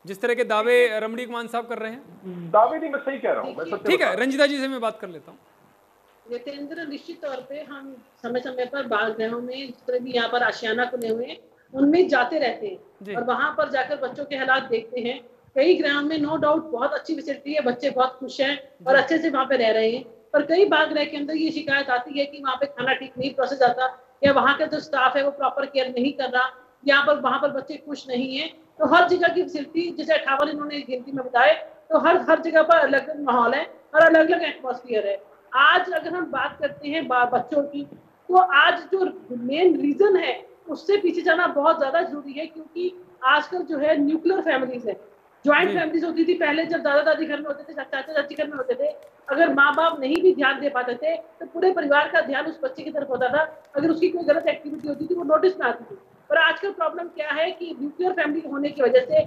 जिस तरह के दावे रमणीक मान साहब कर रहे हैं? दावे नहीं, मैं सही कह रहा हूँ। ठीक है, रंजिता जी से मैं बात कर लेता हूँ। यतेंद्र, निश्चित तौर पे हम समय समय पर बाल गृहों में, जिस तरह भी यहाँ पर आशियाना खुले हुए हैं, उनमें जाते रहते हैं और वहां पर जाकर बच्चों के हालात देखते हैं। कई गृहों में नो डाउट बहुत अच्छी फैसिलिटी है, बच्चे बहुत खुश हैं और अच्छे से वहाँ पे रह रहे हैं। पर कई बाल गृह के अंदर ये शिकायत आती है कि वहाँ पे खाना ठीक नहीं प्रोसेस आता, या वहाँ का जो स्टाफ है वो प्रॉपर केयर नहीं कर रहा, वहाँ पर बच्चे खुश नहीं है। तो हर जगह की फैसिलिटी, जैसे 58 इन्होंने गिनती में बताए, तो हर जगह पर अलग अलग माहौल है और अलग अलग एटमॉस्फेयर है। आज अगर हम बात करते हैं बच्चों की, तो आज जो मेन रीजन है उससे पीछे जाना बहुत ज्यादा जरूरी है, क्योंकि आजकल जो है न्यूक्लियर फैमिलीज है, ज्वाइंट फैमिलीज होती थी पहले, जब दादा दादी घर में होते थे, चाचा चाची घर में होते थे, अगर माँ बाप नहीं भी ध्यान दे पाते थे तो पूरे परिवार का ध्यान उस बच्चे की तरफ होता था। अगर उसकी कोई गलत एक्टिविटी होती थी वो नोटिस में आती थी। पर आजकल प्रॉब्लम क्या है कि न्यूक्लियर फैमिली होने की वजह से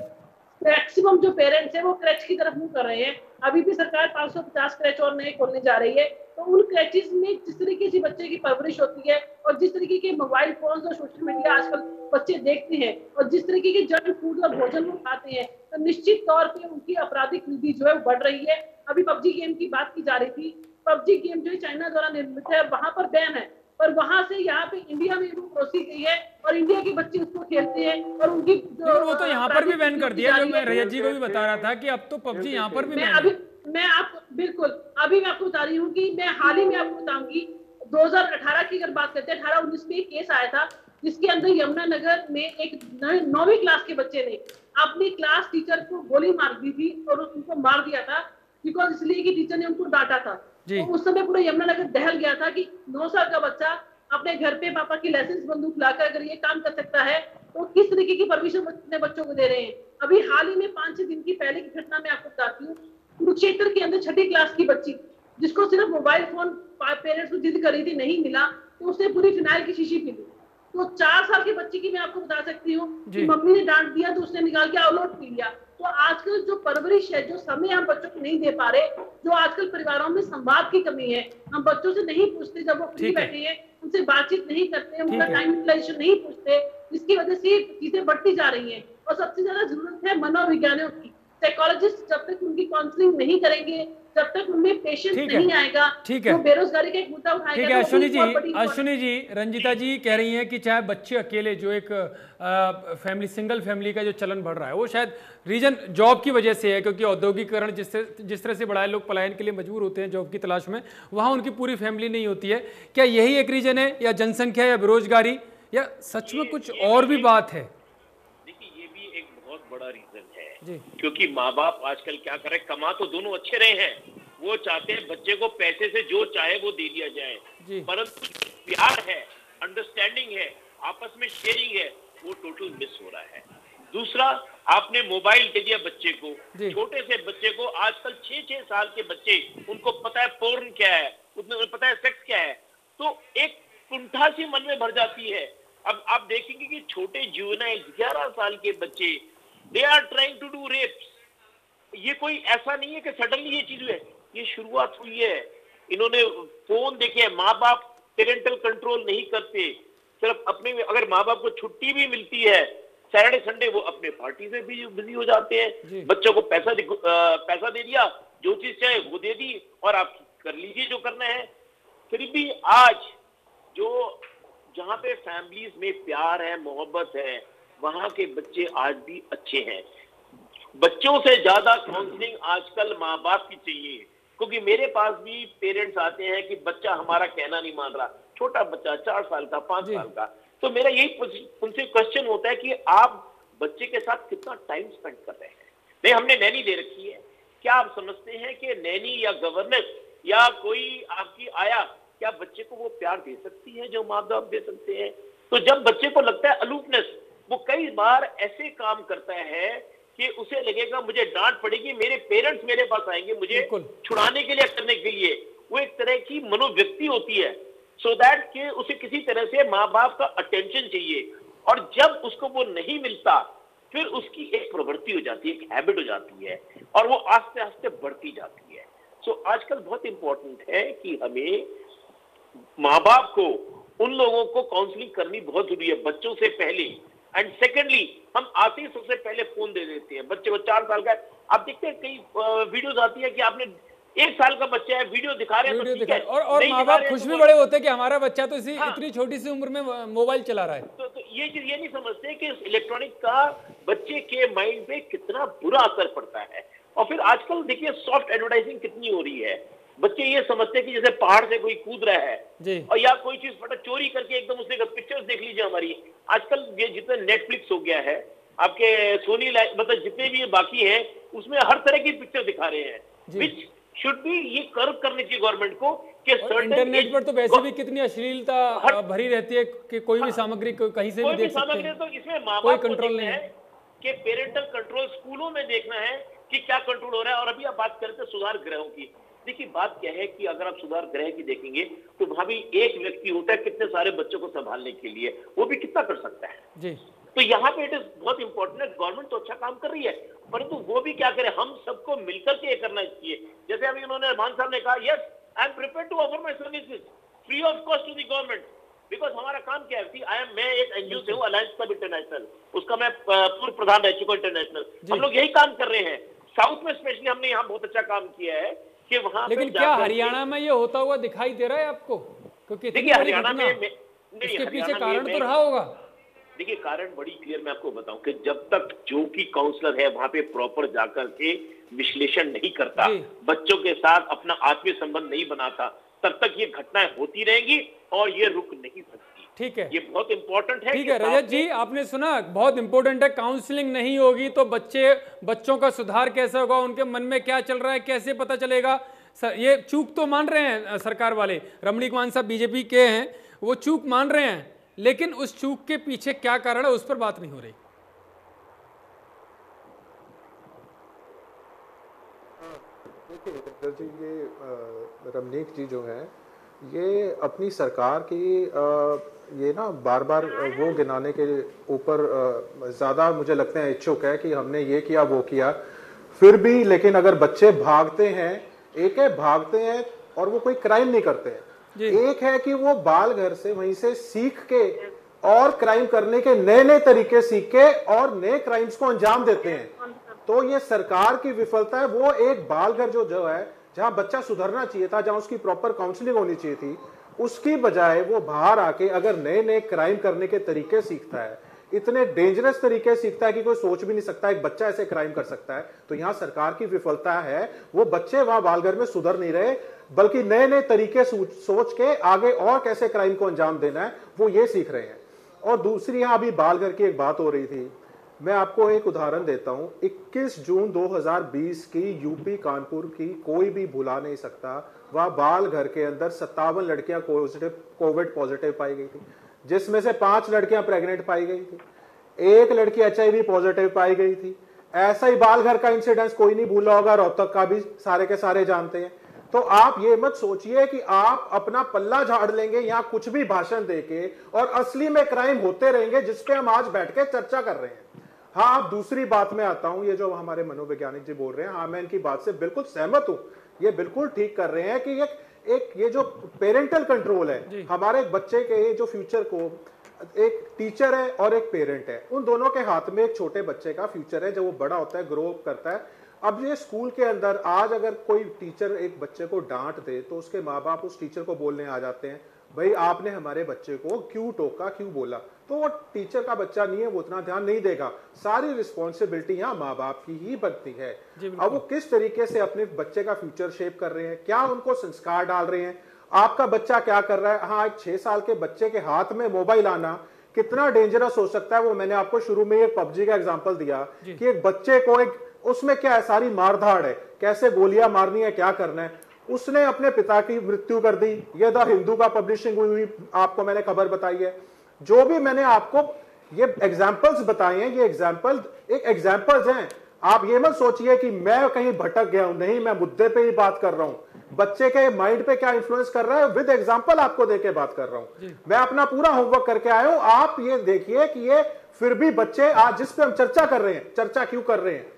मैक्सिमम जो पेरेंट्स हैं वो क्रैच की तरफ मुंह कर रहे हैं। अभी भी सरकार 550 क्रैच और नए खोलने जा रही है, तो उन क्रैचेस में जिस तरीके से बच्चे की परवरिश होती है और जिस तरीके के मोबाइल फोन और सोशल मीडिया आजकल बच्चे देखते हैं और जिस तरीके के जंक फूड और भोजन वो खाते हैं, तो निश्चित तौर पे उनकी आपराधिक वृद्धि जो है वो बढ़ रही है। अभी पबजी गेम की बात की जा रही थी, पबजी गेम जो चाइना द्वारा निर्मित है, वहां पर बैन है, पर वहां से यहाँ पे इंडिया में वो परोसी गई है और इंडिया के बच्चे उसको खेलते हैं और उनकी वो तो यहाँ पर भी बैन कर दिया, जो मैं रैयत जी को भी बता रहा था कि अब तो पबजी यहाँ पर भी बैन है। मैं आपको बिल्कुल अभी मैं आपको बता रही हूँ कि मैं हाल ही में आपको बताऊंगी 2018 की अगर बात करते हैं, 18-19 में एक केस आया था जिसके अंदर यमुनानगर में एक 9वीं क्लास के बच्चे ने अपनी क्लास टीचर को गोली मार दी थी और उनको मार दिया था बिकॉज इसलिए कि टीचर ने उनको डांटा था। तो उस समय पूरा यमुनानगर दहल गया था कि 9 साल का बच्चा अपने घर पे पापा की लाइसेंस बंदूक लाकर अगर ये काम कर सकता है तो किस तरीके की परमिशन अपने बच्चों को दे रहे हैं। अभी हाल ही में 5-6 दिन की पहले की घटना मैं आपको बताती हूँ। कुरुक्षेत्र के अंदर 6ठी क्लास की बच्ची जिसको सिर्फ मोबाइल फोन पेरेंट्स को जिद करी थी, नहीं मिला तो उसने पूरी फिनाइल की शीशी पी ली। तो 4 साल की बच्ची की मैं आपको बता सकती हूँ कि मम्मी ने डांट दिया तो उसने निकाल के अवलोट पी लिया। तो आजकल जो परवरिश है, जो समय हम बच्चों को नहीं दे पा रहे, जो आजकल परिवारों में संवाद की कमी है, हम बच्चों से नहीं पूछते, जब वो फ्री बैठे हैं उनसे बातचीत नहीं करते, उनका टाइम यूटिलाइजेशन नहीं पूछते, इसकी वजह से चीजें बढ़ती जा रही हैं। और सबसे ज्यादा जरूरत है मनोविज्ञानियों की। साइकोलॉजिस्ट जब तक उनकी काउंसलिंग नहीं करेंगे, जब तक उनमें पेशेंस नहीं आएगा, तो बेरोजगारी का एक मुद्दा उठाएगा। ठीक है अश्विनी जी, रंजिता जी कह रही हैं कि चाहे बच्चे अकेले, जो एक सिंगल फैमिली का जो चलन बढ़ रहा है वो शायद रीजन जॉब की वजह से है, क्योंकि औद्योगिकरण जिस तरह से बढ़ा है, लोग पलायन के लिए मजबूर होते हैं जॉब की तलाश में, वहाँ उनकी पूरी फैमिली नहीं होती है। क्या यही एक रीजन है, या जनसंख्या, या बेरोजगारी, या सच में कुछ और भी बात है? देखिए ये भी एक बहुत बड़ा रीजन है जी। क्योंकि माँ बाप आजकल क्या करें, कमा तो दोनों अच्छे रहे हैं, वो चाहते हैं बच्चे को पैसे से जो चाहे वो दे दिया जाए, परंतु प्यार है, अंडरस्टैंडिंग है, आपस में शेयरिंग है, वो टोटल मिस हो रहा है। दूसरा, आपने मोबाइल दे दिया बच्चे को, छोटे से बच्चे को, आजकल 6-6 साल के बच्चे, उनको पता है पोर्न क्या है, उनको पता है सेक्स क्या है, तो एक कुंठा सी मन में भर जाती है। अब आप देखेंगे कि छोटे जुवेनाइल 11 साल के बच्चे, they are trying to do rapes. ये कोई ऐसा नहीं है कि सडनली ये चीज हुई है, ये शुरुआत हुई है। इन्होंने फोन देखे, माँ बाप पेरेंटल कंट्रोल नहीं करते, सिर्फ अपने, अगर माँ बाप को छुट्टी भी मिलती है सैटरडे संडे, वो अपने पार्टी से भी बिजी हो जाते हैं। बच्चों को पैसा दे दिया, जो चीज चाहे वो दे दी और आप कर लीजिए जो करना है। फिर भी आज जो जहाँ पे फैमिलीज में प्यार है, मोहब्बत है, वहां के बच्चे आज भी अच्छे हैं। बच्चों से ज्यादा काउंसलिंग आजकल माँ बाप की चाहिए, क्योंकि मेरे पास भी पेरेंट्स आते हैं कि बच्चा हमारा कहना नहीं मान रहा, छोटा बच्चा 4 साल का, 5 साल का, तो मेरा यही उनसे क्वेश्चन होता है कि आप बच्चे के साथ कितना टाइम स्पेंड कर रहे हैं। नहीं, हमने नैनी दे रखी है, क्या आप समझते हैं कि नैनी या गवर्नेंस या कोई आपकी आया, क्या बच्चे को वो प्यार दे सकती है जो माँ बाप दे सकते हैं? तो जब बच्चे को लगता है अलूपनेस, वो कई बार ऐसे काम करता है कि उसे लगेगा मुझे डांट पड़ेगी, मेरे पेरेंट्स मेरे पास आएंगे मुझे छुड़ाने के लिए, करने के लिए। वो एक तरह की मनोव्यक्ति होती है, सो दैट कि उसे किसी तरह से माँ बाप का अटेंशन चाहिए, और जब उसको वो नहीं मिलता फिर उसकी एक प्रवृत्ति हो जाती है, एक हैबिट हो जाती है, और वो आस्ते आस्ते बढ़ती जाती है। सो आजकल बहुत इंपॉर्टेंट है कि हमें माँ बाप को, उन लोगों को काउंसलिंग करनी बहुत जरूरी है बच्चों से पहले। एंड सेकेंडली, हम आते ही सबसे पहले फोन दे देते हैं बच्चे को। 4 साल का, आप देखते हैं कई वीडियोस आती है कि आपने 1 साल का बच्चा है, वीडियो दिखा रहे हैं, तो और माँ बाप खुश भी बड़े होते हैं कि हमारा बच्चा तो इतनी छोटी सी उम्र में मोबाइल चला रहा है। तो ये चीज ये नहीं समझते कि इलेक्ट्रॉनिक का बच्चे के माइंड पे कितना बुरा असर पड़ता है। और फिर आजकल देखिए सॉफ्ट एडवर्टाइजिंग कितनी हो रही है, बच्चे ये समझते हैं कि जैसे पहाड़ से कोई कूद रहा है और या कोई चीज फटा चोरी करके एकदम उसने पिक्चर्स देख लीजिए हमारी। आजकल ये जितना नेटफ्लिक्स हो गया है, आपके सोनी मतलब जितने भी बाकी हैं, उसमें हर तरह की पिक्चर दिखा रहे हैं, विच शुड बी, ये कर्व करनी चाहिए गवर्नमेंट को कि इंटरनेट पर तो वैसे भी कितनी अश्लीलता भरी रहती है कि कोई भी सामग्री कहीं से भी देख सकते हैं। तो इसमें माँ बाप को कंट्रोल नहीं है कि पेरेंटल कंट्रोल स्कूलों में देखना है कि क्या कंट्रोल हो रहा है। और अभी आप बात करते हैं सुधार गृहों की, देखिए बात क्या है कि अगर आप सुधार गृह की देखेंगे तो वहां भी एक व्यक्ति होता है कितने सारे बच्चों को संभालने के लिए, वो भी कितना कर सकता है जी। तो यहाँ पे इट इज बहुत इंपॉर्टेंट है। गवर्नमेंट तो अच्छा काम कर रही है, परंतु वो भी क्या करे, हम सबको मिलकर के ये करना चाहिए। जैसे अभी उन्होंने रहमान साहब ने कहा, yes I am prepared to offer my services free of cost to the government, because हमारा काम क्या है, मैं एक एनजीओ से हूँ, अलायंस क्लब इंटरनेशनल, उसका मैं पूर्व प्रधान रह चुका इंटरनेशनल। हम लोग यही काम कर रहे हैं। साउथ में स्पेशली हमने यहाँ बहुत अच्छा काम किया है कि वहां। लेकिन क्या हरियाणा में ये होता हुआ दिखाई दे रहा है आपको? क्योंकि देखिए हरियाणा में इसके पीछे कारण तो रहा होगा। देखिए कारण बड़ी क्लियर मैं आपको बताऊं कि जब तक जो की काउंसलर है वहां पे प्रॉपर जाकर के विश्लेषण नहीं करता, बच्चों के साथ अपना आत्मीय संबंध नहीं बनाता, तब तक ये घटनाएं होती रहेंगी और ये रुक नहीं सकती। ठीक है, ये बहुत इंपॉर्टेंट है। ठीक है रजत जी, आपने सुना, बहुत इंपॉर्टेंट है। काउंसलिंग नहीं होगी तो बच्चों का सुधार कैसे होगा, उनके मन में क्या चल रहा है कैसे पता चलेगा? ये चूक तो मान रहे हैं सरकार वाले, रमणीक मान साहब बीजेपी के हैं, वो चूक मान रहे हैं, लेकिन उस चूक के पीछे क्या कारण है उस पर बात नहीं हो रही। देखिए जी, ये रमनीक जी जो है ये अपनी सरकार की ये ना बार बार वो गिनाने के ऊपर ज़्यादा मुझे लगता है इच्छुक है कि हमने ये किया वो किया, फिर भी लेकिन अगर बच्चे भागते हैं, एक है भागते हैं और वो कोई क्राइम नहीं करते हैं, एक है कि वो बाल घर से वहीं से सीख के और क्राइम करने के नए नए तरीके सीख के और नए क्राइम्स को अंजाम देते हैं। तो ये सरकार की विफलता है। वो एक बाल घर जो है जहां बच्चा सुधरना चाहिए था, जहां उसकी प्रॉपर काउंसलिंग होनी चाहिए थी, उसकी बजाय वो बाहर आके अगर नए नए क्राइम करने के तरीके सीखता है, इतने डेंजरस तरीके सीखता है कि कोई सोच भी नहीं सकता एक बच्चा ऐसे क्राइम कर सकता है। तो यहां सरकार की विफलता है। वो बच्चे वहां बालघर में सुधर नहीं रहे, बल्कि नए नए तरीके सोच के आगे और कैसे क्राइम को अंजाम देना है वो ये सीख रहे हैं। और दूसरी, यहां अभी बालघर की एक बात हो रही थी, मैं आपको एक उदाहरण देता हूं। 21 जून 2020 की यूपी कानपुर की कोई भी भुला नहीं सकता। वह बालघर के अंदर 57 लड़कियां कोविड पॉजिटिव पाई गई थी, जिसमें से 5 लड़कियां प्रेग्नेंट पाई गई थी, 1 लड़की HIV पॉजिटिव पाई गई थी। ऐसा ही बालघर का इंसिडेंस कोई नहीं भूला होगा, रोहतक का भी सारे के सारे जानते हैं। तो आप ये मत सोचिए कि आप अपना पल्ला झाड़ लेंगे यहां कुछ भी भाषण देके और असली में क्राइम होते रहेंगे, जिसपे हम आज बैठ के चर्चा कर रहे हैं। हाँ, अब दूसरी बात में आता हूं, ये जो हमारे मनोवैज्ञानिक जी बोल रहे हैं, हाँ मैं इनकी बात से बिल्कुल सहमत हूं। ये बिल्कुल ठीक कर रहे हैं कि एक ये जो पेरेंटल कंट्रोल है, हमारे बच्चे के जो फ्यूचर को, एक टीचर है और एक पेरेंट है, उन दोनों के हाथ में एक छोटे बच्चे का फ्यूचर है जब वो बड़ा होता है, ग्रो अप करता है। अब ये स्कूल के अंदर आज अगर कोई टीचर एक बच्चे को डांट दे तो उसके माँ बाप उस टीचर को बोलने आ जाते हैं, भाई आपने हमारे बच्चे को क्यों टोका, क्यों बोला। तो वो टीचर का बच्चा नहीं है, वो उतना ध्यान नहीं देगा। सारी रिस्पॉन्सिबिलिटी यहाँ माँ बाप की ही बनती है। अब वो किस तरीके से अपने बच्चे का फ्यूचर शेप कर रहे हैं, क्या उनको संस्कार डाल रहे हैं, आपका बच्चा क्या कर रहा है। हाँ, एक 6 साल के बच्चे के हाथ में मोबाइल आना कितना डेंजरस हो सकता है, वो मैंने आपको शुरू में एक PUBG का एग्जाम्पल दिया कि एक बच्चे को उसमें क्या है, सारी मारधाड़ है, कैसे गोलियां मारनी है, क्या करना है। उसने अपने पिता की मृत्यु कर दी। ये द हिंदू का पब्लिशिंग हुई, आपको मैंने खबर बताई है। जो भी मैंने आपको ये एग्जाम्पल्स बताए हैं, ये एग्जाम्पल्स हैं। आप ये मत सोचिए कि मैं कहीं भटक गया हूं, नहीं, मैं मुद्दे पे ही बात कर रहा हूं। बच्चे के माइंड पे क्या इन्फ्लुएंस कर रहा है, विद एग्जाम्पल आपको देके बात कर रहा हूं। मैं अपना पूरा होमवर्क करके आया हूं। आप ये देखिए कि ये फिर भी बच्चे आज जिस पे हम चर्चा कर रहे हैं, चर्चा क्यों कर रहे हैं,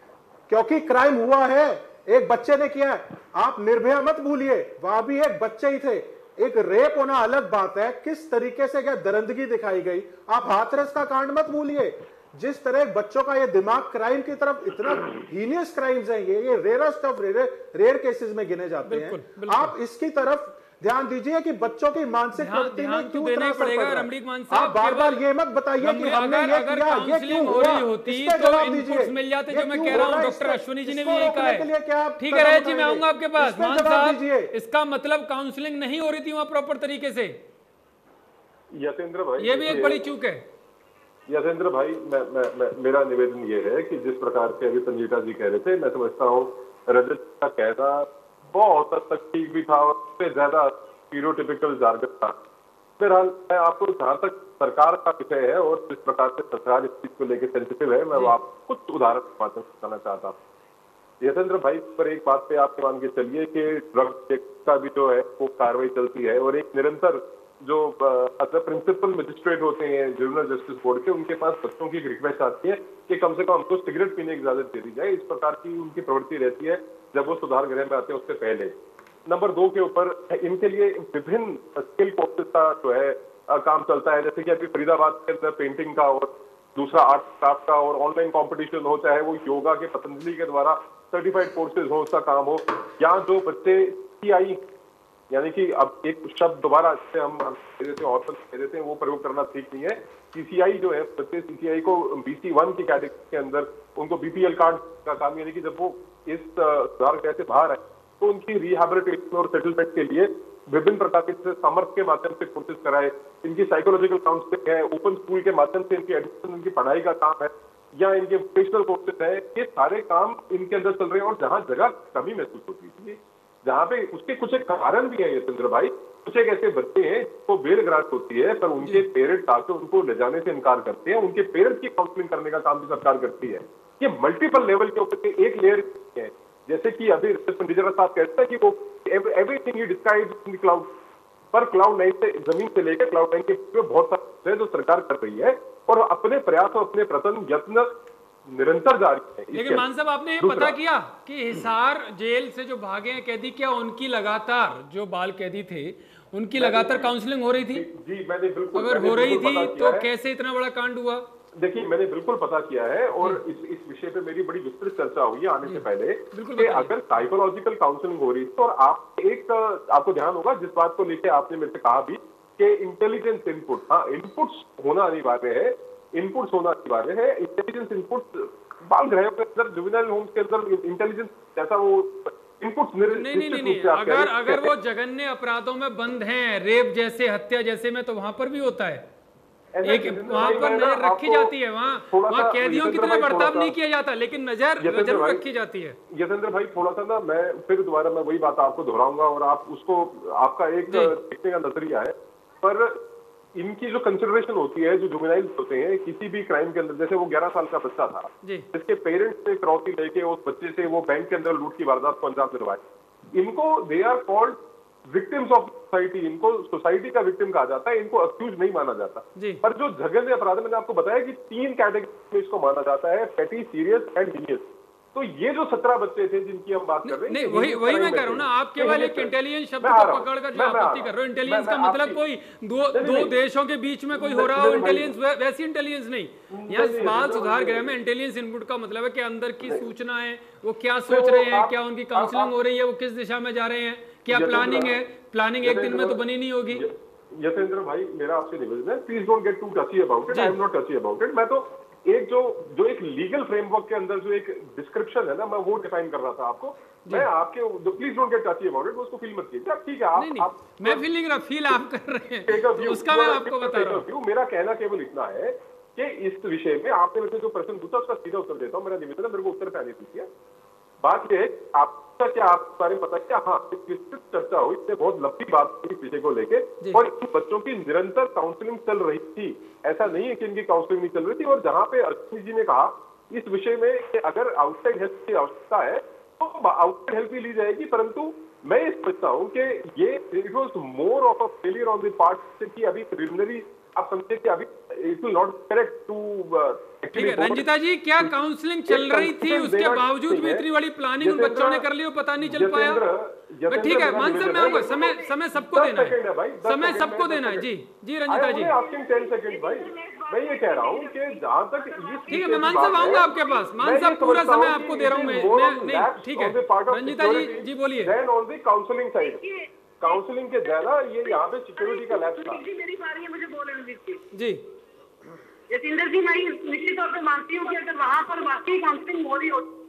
क्योंकि क्राइम हुआ है, एक बच्चे ने किया है। आप निर्भया मत भूलिए, वहां भी एक बच्चे ही थे। एक रेप होना अलग बात है, किस तरीके से क्या दरिंदगी दिखाई गई। आप हाथरस का कांड मत भूलिए, जिस तरह बच्चों का ये दिमाग क्राइम की तरफ, इतना हीनियस क्राइम्स हैं, ये रेयरेस्ट ऑफ रेयर केसेस में गिने जाते हैं। आप इसकी तरफ ध्यान दीजिए कि बच्चों की मानसिक प्रगति में क्यों देना पड़ेगा। रमणीक मान साहब, आप बार-बार ये मत बताइए कि हमने ये किया, ये क्यों हो रही होती तो इनपुट्स मिल जाते। जो मैं कह रहा हूं, डॉक्टर अश्विनी जी ने भी यही कहा है। ठीक है रजत जी, मैं आऊंगा आपके पास। मान साहब, इसका मतलब काउंसलिंग नहीं हो रही थी वहां प्रॉपर तरीके से। यतेंद्र भाई, ये भी एक बड़ी चूक है। यतेंद्र भाई, मेरा निवेदन ये है कि जिस प्रकार से अभी संजीता जी कह रहे थे, मैं समझता हूँ रजत का कहना बहुत हद तक ठीक भी था और उससे ज्यादा स्टीरियोटिपिकल जार्गन था। फिलहाल मैं आपको जहां तक सरकार का विषय है और जिस प्रकार से सरकार इस चीज को लेकर सेंसिटिव है, मैं आपको कुछ उदाहरण के माध्यम से बताना चाहता हूँ। यतेंद्र भाई, पर एक बात पे आप मान के चलिए कि ड्रग चेक का भी जो है वो कार्रवाई चलती है और एक निरंतर जो प्रिंसिपल मजिस्ट्रेट होते हैं जुवेनाइल जस्टिस बोर्ड के, उनके पास बच्चों की एक रिक्वेस्ट आती है कि कम से कम हमको सिगरेट पीने की इजाजत दे दी जाए। इस प्रकार की उनकी प्रवृत्ति रहती है जब वो सुधार गृह में आते हैं उससे पहले। नंबर 2 के ऊपर इनके लिए विभिन्न स्किल कोर्सेज का जो है काम चलता है, जैसे कि अभी फरीदाबाद के अंदर पेंटिंग का और दूसरा आर्ट क्राफ्ट का और ऑनलाइन कंपटीशन हो, चाहे वो योगा के पतंजलि के द्वारा सर्टिफाइड कोर्सेज हो, उसका काम हो, या जो बच्चे CCI यानी कि अब एक शब्द दोबारा से हम कह देते हैं और कह देते हैं, वो प्रयोग करना ठीक नहीं है। CCI जो है, बच्चे CCI को BC1 की कैटेगरी के अंदर उनको BPL कार्ड का काम, यानी कि जब वो इस सुधार गृह से बाहर है तो उनकी रिहैबिलिटेशन और सेटलमेंट के लिए विभिन्न प्रकार के समर्थ के माध्यम से कोर्सेज कराए, इनकी साइकोलॉजिकल काउंसलिंग है, ओपन स्कूल के माध्यम से इनकी एडमिशन, इनकी पढ़ाई का काम है, या इनके वोकेशनल कोर्सेज है, ये सारे काम इनके अंदर चल रहे हैं। और जहां जगह कमी महसूस होती थी, जहाँ पे उसके कुछ एक कारण भी है यतेंद्र भाई, कुछ एक ऐसे बच्चे हैं जिनको बेल ग्रांट होती है पर उनके पेरेंट्स आके उनको ले जाने से इनकार करते हैं, उनके पेरेंट्स की काउंसलिंग करने का काम भी सरकार करती है। ये मल्टीपल लेवल के ऊपर एक लेयर है, जैसे कि अभी पंडित साहब कहते हैं कि वो everything is described in the cloud, पर क्लाउड 9 से जमीन से लेकर क्लाउड 9 के बहुत सारे जो सरकार कर रही है और अपने प्रयास और अपने प्रयत्न यत्न निरंतर जारी है। लेकिन मान साहब, आपने ये पता किया कि हिसार जेल से जो भागे हैं कैदी, क्या उनकी लगातार जो बाल कैदी थे उनकी लगातार काउंसलिंग हो रही थी? जी मैंने बिल्कुल, अगर हो रही थी तो कैसे इतना बड़ा कांड हुआ? देखिए मैंने बिल्कुल पता किया है और इस विषय पे मेरी बड़ी विस्तृत चर्चा हुई है आने से पहले कि अगर साइकोलॉजिकल काउंसलिंग हो रही थी, और आपको ध्यान होगा जिस बात को लेकर आपने मेरे से कहा भी कि इंटेलिजेंस इनपुट, हाँ इनपुट्स होना अनिवार्य है, इनपुट्स होना अनिवार्य है। इंटेलिजेंस इनपुट्स बाल गृह के अंदर, जुवेनाइल होम्स के अंदर इंटेलिजेंस जैसा वो इनपुट्स नहीं, अगर वो जघन्य अपराधों में बंद हैं, रेप जैसे, हत्या जैसे में, तो वहां पर भी होता है, एक वहां पर नजर रखी जाती है, वहाँ कैदियों की तरह बर्ताव नहीं किया जाता, लेकिन नजर जरूर रखी जाती है। यतेंद्र भाई थोड़ा सा ना, मैं फिर दोबारा मैं वही बात आपको दोहराऊंगा और आप उसको, आपका एक देखने का नजरिया है, पर इनकी जो कंसिडरेशन होती है, जो जुवेनाइल होते हैं किसी भी क्राइम के अंदर, जैसे वो 11 साल का बच्चा था जिसके पेरेंट्स से फिरौती लेके उस बच्चे से वो बैंक के अंदर लूट की वारदात को अंजाम दिलवाए, इनको they are called victims of society, इनको सोसाइटी का विक्टिम कहा जाता है, इनको अक्यूज नहीं माना जाता। पर जो जघन्य अपराध, मैंने आपको बताया कि 3 कैटेगरी में इसको माना जाता है, पेटी, सीरियस एंड हीनियस। तो ये जो 17 बच्चे थे जिनकी हम बात कर रहे हैं, नहीं वही मैं कह रहा हूँ ना, आप केवल एक इंटेलिजेंस शब्द को पकड़कर जो आपत्ति कर रहे हो, इंटेलिजेंस का मतलब कोई दो देशों के बीच में कोई हो रहा हो इंटेलिजेंस, वैसी इंटेलिजेंस नहीं। यहाँ बाल सुधार गृह में इंटेलिजेंस इनपुट का मतलब है कि अंदर की सूचना है, वो क्या सोच रहे हैं, क्या उनकी काउंसलिंग हो रही है, वो किस दिशा में जा रहे हैं, क्या प्लानिंग है, प्लानिंग एक दिन में तो बनी नहीं होगी। यतेंद्र भाई मेरा आपसे निवेदन है, please don't get too touchy about it, I am not touchy about it. मैं तो एक जो एक लीगल फ्रेमवर्क के अंदर जो एक डिस्क्रिप्शन है ना, मैं वो डिफाइन कर रहा था आपको। मैं आपके, please don't gate टची about it, उसको फील मत कीजिए। ठीक है, आप मैं फील नहीं कर रहा, फील आप कर रहे हैं, उसका मैं आपको बता रहा हूँ। मेरा कहना केवल इतना है कि इस विषय में आपने मेरे से जो प्रश्न पूछा उसका सीधा उत्तर देता हूँ। मेरा निवेदन है, मेरे को उत्तर पे आने दीजिए। बात यह है आपका, क्या आप बारे में पता है, हाँ विस्तृत चर्चा हुई, इससे बहुत लंबी बात हुई विषय को लेके, और इन बच्चों की निरंतर काउंसलिंग चल रही थी, ऐसा नहीं है कि इनकी काउंसलिंग नहीं चल रही थी। और जहां पे अश्विनी जी ने कहा इस विषय में कि अगर आउटसाइड हेल्प की आवश्यकता है तो आउटसाइड हेल्प भी ली जाएगी, परंतु मैं ये समझता हूँ कि ये it was more of a failure on the part से कि अभी प्रिलिमिनरी आप समझे कि अभी it will not correct to. ठीक है रंजिता जी, क्या काउंसलिंग चल रही थी, उसके बावजूद भी इतनी बड़ी प्लानिंग उन बच्चों ने कर ली, वो पता नहीं चल पाया? ठीक है मानसर, मैं आऊंगा, समय सबको देना है, समय सबको देना है। जी रंजिता जी, 10 सेकंड भाई, मैं ये कह रहा हूँ कि जहाँ तक ठीक है, मैं मान साहब आऊंगा आपके पास, मान साहब पूरा समय आपको दे रहा हूँ मैं, ठीक है रंजिता जी बोलिए। Then on the counselling side, counselling के ज्यादा ये यहाँ पे सिक्योरिटी का लैप्स था। मेरी बारी है, मुझे बोलने दीजिए। जी यतेंद्र जी, मैं निश्चित तौर पर मानती हूँ कि अगर वहाँ पर वाकई काउंसलिंग हो रही होती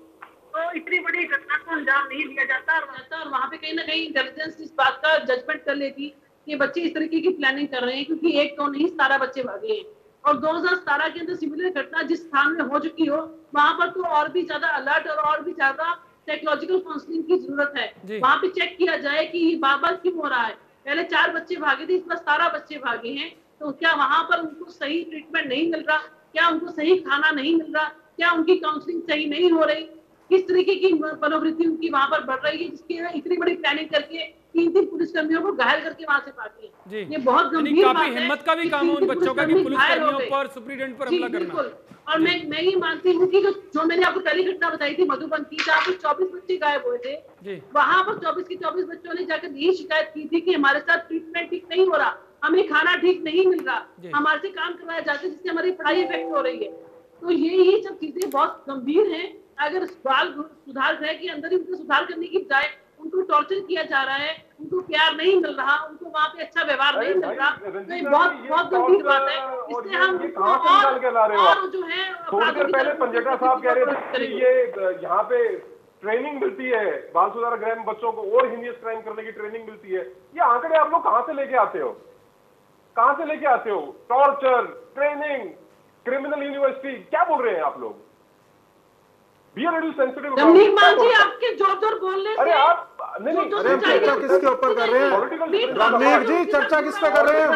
तो इतनी बड़ी घटना को अंजाम नहीं दिया जाता, और वहाँ पे कहीं ना कहीं इंटेलिजेंस इस बात का जजमेंट कर लेती कि बच्चे इस तरीके की प्लानिंग कर रहे हैं, क्योंकि एक तो नहीं 17 बच्चे भागे हैं, और 2017 के अंदर सिमिलर घटना जिस स्थान में हो चुकी हो, वहाँ पर तो और भी ज्यादा अलर्ट और भी ज्यादा साइकोलॉजिकल काउंसलिंग की जरूरत है। वहाँ पे चेक किया जाए कि ये बार-बार क्यों हो रहा है। पहले 4 बच्चे भागे थे, इस बार 17 बच्चे भागे हैं, तो क्या वहाँ पर उनको सही ट्रीटमेंट नहीं मिल रहा, क्या उनको सही खाना नहीं मिल रहा, क्या उनकी काउंसलिंग सही नहीं हो रही, किस तरीके की मनोवृत्ति उनकी वहाँ पर बढ़ रही है, जिसकी इतनी बड़ी प्लानिंग करके 3 पुलिसकर्मियों को घायल करके वहां से भागी है। ये बहुत गंभीर बात काफी हिम्मत का भी काम है उन बच्चों का कि पुलिसकर्मियों पर, सुप्रीडेंट पर हमला करना। और मैं ये मानती हूँ कि जो मैंने आपको पहली घटना बताई थी मधुबन की, जहाँ पर 24 बच्चे गायब हुए थे, वहां पर 24 के 24 बच्चों ने जाकर यही शिकायत की थी कि हमारे साथ ट्रीटमेंट ठीक नहीं हो रहा, हमें खाना ठीक नहीं मिल रहा, हमारे से काम करवाया जाता है जिससे हमारी पढ़ाई इफेक्ट हो रही है। तो ये सब चीजें बहुत गंभीर हैं। अगर बाल सुधार गृह के अंदर ही उनको सुधार करने की बजाय उनको टॉर्चर किया जा रहा है, उनको प्यार नहीं मिल रहा, उनको वहाँ पे अच्छा व्यवहार नहीं मिल रहा, तो ये बहुत गंभीर बात है। इसलिए हम और जो है थोड़ी देर पहले पंजेटा साहब कह रहे थे कि ये यहाँ पे ट्रेनिंग मिलती है बाल सुधार गृह में बच्चों को और हीनियस क्राइम करने की ट्रेनिंग मिलती है। ये आंकड़े आप लोग कहाँ से लेके आते हो? कहाँ से लेके आते हो? टॉर्चर, ट्रेनिंग, क्रिमिनल यूनिवर्सिटी, क्या बोल रहे हैं आप लोग? रमनीक मान जी आपके जोर बोलने से, अरे आप नहीं अरे चर्चा किसके ऊपर कर रहे हैं? रमनीक जी चर्चा किस पे कर रहे हैं?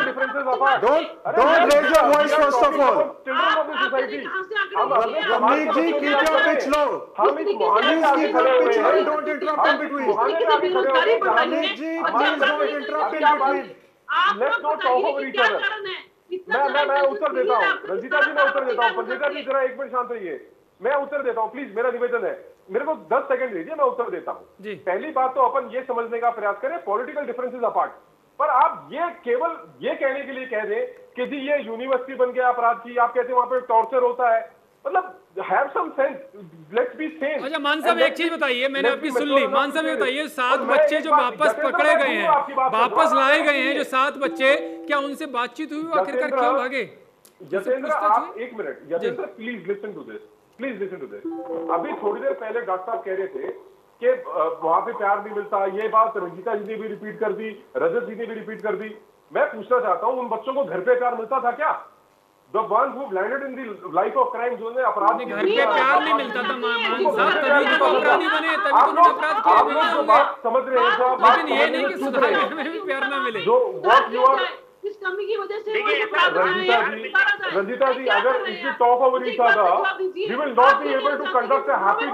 Don't raise your voice first of all. Ramneek ji keep your pitch low. Don't interrupt in between. Ramneek ji please don't interrupt in between. Let's not talk over each other. मैं उत्तर देता हूँ रंजीता जी, मैं उत्तर देता हूँ। पंजेटा जी जरा एक मिनट शांत रहिए, मैं उत्तर देता हूं प्लीज, मेरा निवेदन है, मेरे को 10 सेकंड दीजिए, मैं उत्तर देता हूं। पहली बात तो अपन ये समझने का प्रयास करें पॉलिटिकल डिफरेंसेस अपार्ट, पर आप ये केवल ये कहने के लिए कह दें कि जी ये यूनिवर्सिटी बन गया अपराध की, आप कहते हैं वहां पे टॉर्चर होता है, मतलब have some sense, let's be sane. अच्छा मान साहब एक चीज बताइए, मैंने आपकी सुन ली। मान साहब ये बताइए 7 बच्चे जो वापस पकड़े गए हैं, वापस लाए गए हैं जो 7 बच्चे, क्या उनसे बातचीत हुई? आखिरकार क्यों भागे? यतेंद्र आप एक minute, Yatendra please listen to this, please listen to this. अभी थोड़ी देर पहले डॉक्टर साहब कह रहे थे कि वहां पे प्यार नहीं मिलता, ये बात रंजीता जी ने भी रिपीट कर दी, रजत जी ने भी रिपीट कर दी। मैं पूछना चाहता हूं उन बच्चों को घर पे प्यार मिलता था क्या? The ones who blinded in the life of crime, जिन्होंने अपराध किया, घर पे प्यार नहीं मिलता था मान साहब, तभी तो अपराधी बने, तभी तो उन्होंने अपराध किया। आप लोग जो बात समझ रहे हैं, लेकिन ये नहीं कि सुधार में भी प्यार ना मिले। जो what you are इस कमी की वजह से रंजीता जी अगर if we talk over each other, we will not be able to conduct a happy।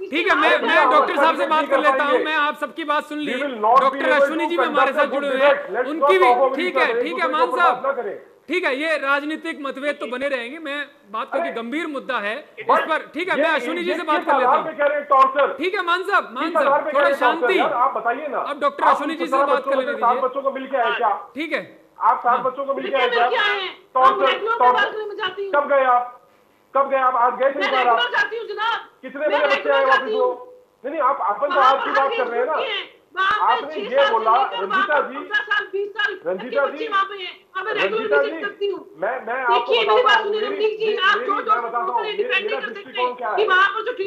ठीक है, मैं डॉक्टर साहब से बात कर लेता हूं। मैं आप सबकी बात सुन ली, डॉक्टर अश्विनी जी भी हमारे साथ जुड़े हुए हैं, उनकी भी ठीक है मान साहब, ठीक है, ये राजनीतिक मतभेद तो बने रहेंगे, मैं बात करके गंभीर मुद्दा है इस पर, ठीक है, मैं अश्विनी जी से बात कर लेता हूँ। ठीक है मान साहब थोड़ी शांति, आप बताइए ना। अब डॉक्टर अश्विनी जी से बात कर लेने दीजिए। 7 बच्चों को मिल के आए क्या? ठीक है, आप 7 बच्चों को मिल के आए क्या? कब गए आप? आज गए थे बार? आप कितने बजे बच्चे आए वापस? वो नहीं आप अपन तो आज की बात कर रहे हैं ना। आपने ये बोला रंजीता जी, मैं आपको बताता हूँ, मैं बताता हूँ मेरा दृष्टिकोण क्या है।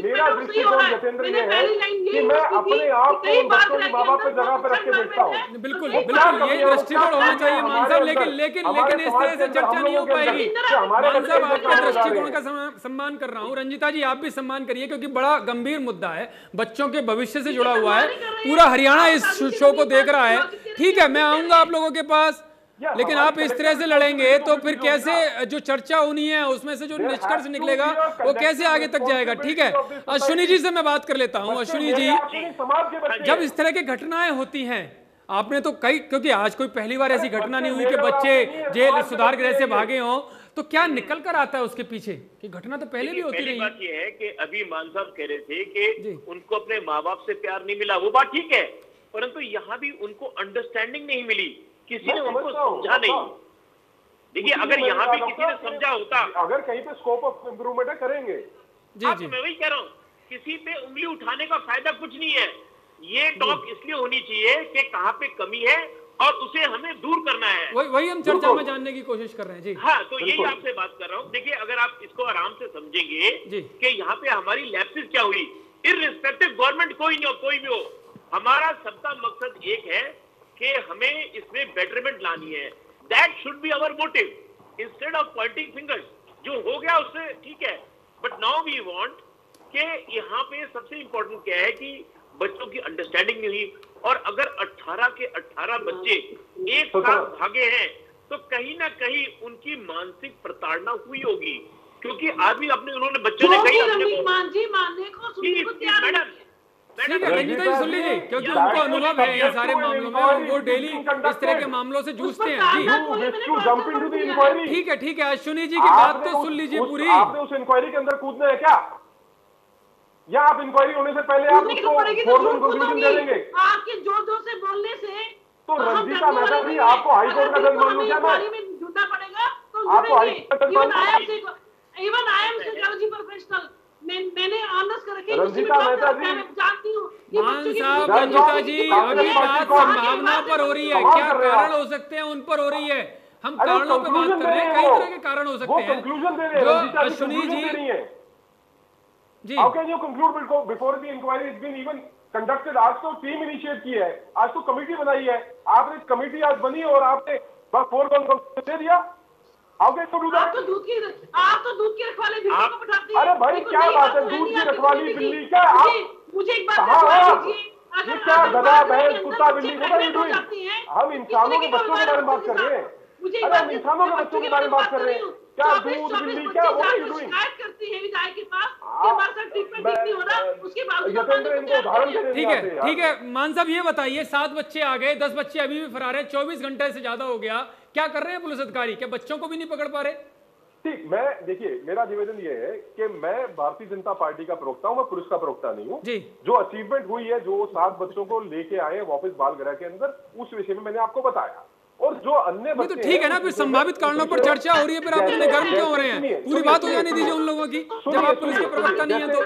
मेरा दृष्टिकोण यतेंद्र ये है कि मैं अपने आप को उन बच्चों की माँ बाप की जगह पर रख के देखता हूँ। बिल्कुल ये दृष्टिकोण होना चाहिए मान साहब, लेकिन इस तरह से चर्चा नहीं हो पाएगी। मान साहब आपके दृष्टिकोण का सम्मान कर रहा हूँ, रंजीता जी आप भी सम्मान करिए, क्योंकि बड़ा गंभीर मुद्दा है, बच्चों के भविष्य से जुड़ा हुआ है, पूरा हरियाणा इस शो को देख रहा है। ठीक है, मैं आऊंगा आप लोगों के पास, लेकिन आप इस तरह से लड़ेंगे तो फिर कैसे जो चर्चा होनी है उसमें से जो निष्कर्ष निकलेगा वो कैसे आगे तक जाएगा? ठीक है, अश्विनी जी से मैं बात कर लेता हूं। अश्विनी जी, जब इस तरह की घटनाएं होती हैं, आपने तो कई, क्योंकि आज कोई पहली बार ऐसी घटना नहीं हुई कि बच्चे जेल सुधार गृह से भागे हों, तो क्या निकल कर आता है उसके पीछे कि घटना तो पहले भी होती रही? बात ये है कि अभी मान साहब कह रहे थे कि उनको अपने माँ बाप से प्यार नहीं मिला, वो बात ठीक है, परंतु यहाँ भी उनको अंडरस्टैंडिंग नहीं मिली, किसी ने उनको समझा नहीं। देखिए अगर यहाँ भी किसी ने समझा होता, अगर कहीं पे स्कोप ऑफ इम्प्रूवमेंट है करेंगे। जी मैं वही कह रहा हूँ, किसी पे उंगली उठाने का फायदा कुछ नहीं है। ये टॉक इसलिए होनी चाहिए कि कहाँ पे कमी है और उसे हमें दूर करना है। वही हम चर्चा में जानने की कोशिश कर रहे हैं। जी हाँ, तो यही आपसे बात कर रहा हूँ। देखिए अगर आप इसको आराम से समझेंगे कि यहाँ पे हमारी लैप्सेस क्या हुई, इररिस्पेक्टिव गवर्नमेंट कोई भी हो, हमारा सबका मकसद एक है कि हमें इसमें बेटरमेंट लानी है। That should be our motive instead of Poynting fingers. जो हो गया उससे ठीक है, बट नाउ वी वांट कि यहाँ पे सबसे इंपॉर्टेंट क्या है कि बच्चों की अंडरस्टैंडिंग नहीं हुई, और अगर 18 के 18 बच्चे एक साथ भागे हैं तो कहीं ना कहीं उनकी मानसिक प्रताड़ना हुई होगी, क्योंकि आदमी अपने उन्होंने बच्चों ने कही अपने को ठीक है रंजीता जी, सुन लीजिए, क्योंकि उनको अनुभव है इन सारे मामलों में, वो डेली इस तरह के मामलों से जूझते हैं जी। ठीक है अश्विनी जी की बात तो सुन लीजिए पूरी। आपने उस इंक्वायरी के अंदर कूदना है क्या, या आप इंक्वायरी होने से पहले आप उसको फॉरमल कंक्लूजन दे देंगे? आपके जोर जोर से बोलने से तो रंजीता मेहता जी, आपको हाईकोर्ट का जज मान लो क्या? मैं जुड़ना पड़ेगा तो आपको हाईकोर्ट का even I am psychology professional, मैंने ऑनर्स कर रखी है, रंजीता मेहता जी, मैं जानती हूँ। मान साहब, रंजीता जी, अभी बात संभावना पर हो रही है, क्या कारण हो सकते हैं उन पर हो रही है, हम कारणों पे बात कर रहे हैं, कई तरह के कारण हो सकते हैं। कंक्लूजन दे रहे हैं जो Ashwini ji, how can you conclude before the inquiry is been even conducted? आज तो टीम इनिशिएट की है, आज तो कमेटी बनाई है, आपने कमेटी आज बनी और आपने बस फोरग्राउंड कंक्लूजन दे दिया। How can you do that? आप तो दूध की रखवाली बिल्ली को पठाती है। अरे भाई क्या बात है, दूध की रखवाली बिल्ली क्या? मुझे एक बात बताइए, ये क्या गधा भैंस कुत्ता बिल्ली को हम इंसानों के बच्चों के बारे में बात कर रहे हैं। अरे हम इंसानों के बच्चों के बारे में बात कर रहे हैं, क्या दूध बिल्ली क्या? वो शिकायत करती है विधायक के पास कि हमारे साथ ट्रीटमेंट ठीक नहीं हो रहा, उसके बाद ठीक है मान साहब, ये बताइए 7 बच्चे आ गए, 10 बच्चे अभी भी फरार हैं, 24 घंटे से ज्यादा हो गया, क्या कर रहे हैं पुलिस अधिकारी? क्या बच्चों को भी नहीं पकड़ पा रहे? ठीक, मैं देखिए, मेरा निवेदन ये है कि मैं भारतीय जनता पार्टी का प्रवक्ता हूं, मैं पुलिस का प्रवक्ता नहीं हूं। जो अचीवमेंट हुई है, जो 7 बच्चों को लेके आए वापस बाल गृह के अंदर, उस विषय में मैंने आपको बताया। और जो अन्य बच्चे तो ठीक है ना, फिर संभावित कारणों पर चर्चा हो रही है, फिर आप इतने गर्म क्यों हो रहे हैं? पूरी बात हो जाने दीजिए उन लोगों की, जब आप पुलिस के प्रवक्ता नहीं है तो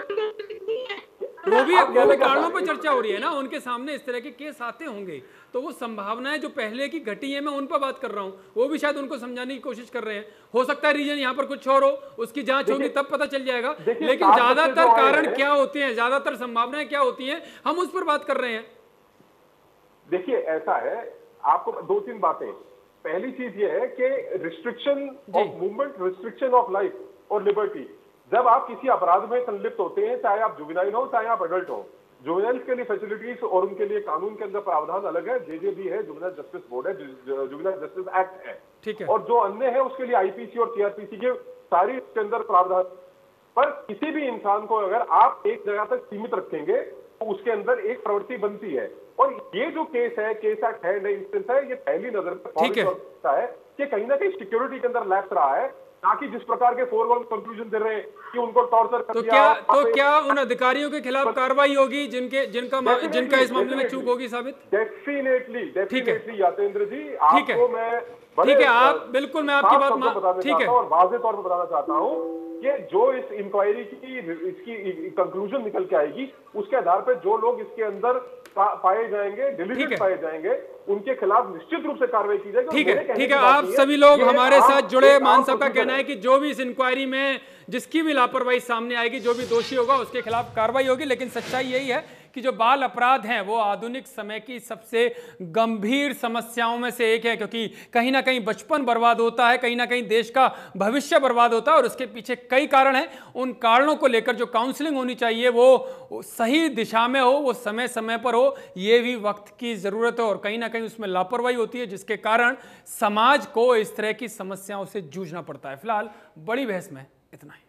वो भी कारणों पर चर्चा हो रही है ना, उनके सामने इस तरह के केस आते होंगे, तो वो संभावनाएं जो पहले की घटी है, मैं उन पर बात कर रहा हूँ, वो भी शायद उनको समझाने की कोशिश कर रहे हैं। हो सकता है रीजन यहाँ पर कुछ और हो, उसकी जांच होगी तब पता चल जाएगा, लेकिन ज्यादातर कारण क्या होते हैं, ज्यादातर संभावनाएं क्या होती हैं, हम उस पर बात कर रहे हैं। देखिए ऐसा है, आपको 2-3 बातें। पहली चीज ये है कि restriction of movement, restriction of life और लिबर्टी, जब आप किसी अपराध में संलिप्त होते हैं, चाहे आप जुवेनाइल हो चाहे आप एडल्ट हो, जुवेनाइल के लिए फैसिलिटीज और उनके लिए कानून के अंदर प्रावधान अलग है, जेजेबी है, जुवेनाइल जस्टिस बोर्ड है, जुवेनाइल जस्टिस एक्ट है, ठीक है, और जो अन्य है उसके लिए आईपीसी और सीआरपीसी के सारी इसके अंदर प्रावधान। पर किसी भी इंसान को अगर आप एक जगह तक सीमित रखेंगे तो उसके अंदर एक प्रवृत्ति बनती है, और ये जो केस है, केस एक्ट है, इंस्टेंस है, ये पहली नजर पर है कि कहीं ना कहीं सिक्योरिटी के अंदर लैप्स रहा है, ना कि जिस प्रकार के फोरग्राउंड कंक्लूजन दे रहे हैं कि उनको टॉर्चर कर दिया। तो क्या उन अधिकारियों के खिलाफ कार्रवाई होगी जिनका इस मामले में चूक होगी साबित? डेफिनेटली यातेंद्र जी, ठीक है, आप बिल्कुल, मैं आपकी बात ठीक है, और वाज़ेह तौर पर बताना चाहता हूँ कि जो इस इंक्वायरी की इसकी कंक्लूजन निकल के आएगी, उसके आधार पर जो लोग इसके अंदर पाए जाएंगे, डिलीटेड पाए जाएंगे, उनके खिलाफ निश्चित रूप से कार्रवाई की जाएगी। ठीक है, आप सभी लोग हमारे साथ जुड़े। मान साहब का कहना है कि जो भी इस इंक्वायरी में जिसकी भी लापरवाही सामने आएगी, जो भी दोषी होगा उसके खिलाफ कार्रवाई होगी, लेकिन सच्चाई यही है कि जो बाल अपराध हैं वो आधुनिक समय की सबसे गंभीर समस्याओं में से एक है, क्योंकि कहीं ना कहीं बचपन बर्बाद होता है, कहीं ना कहीं देश का भविष्य बर्बाद होता है, और उसके पीछे कई कारण हैं। उन कारणों को लेकर जो काउंसलिंग होनी चाहिए वो सही दिशा में हो, वो समय समय पर हो, ये भी वक्त की ज़रूरत है, और कहीं ना कहीं उसमें लापरवाही होती है, जिसके कारण समाज को इस तरह की समस्याओं से जूझना पड़ता है। फिलहाल बड़ी बहस में इतना ही।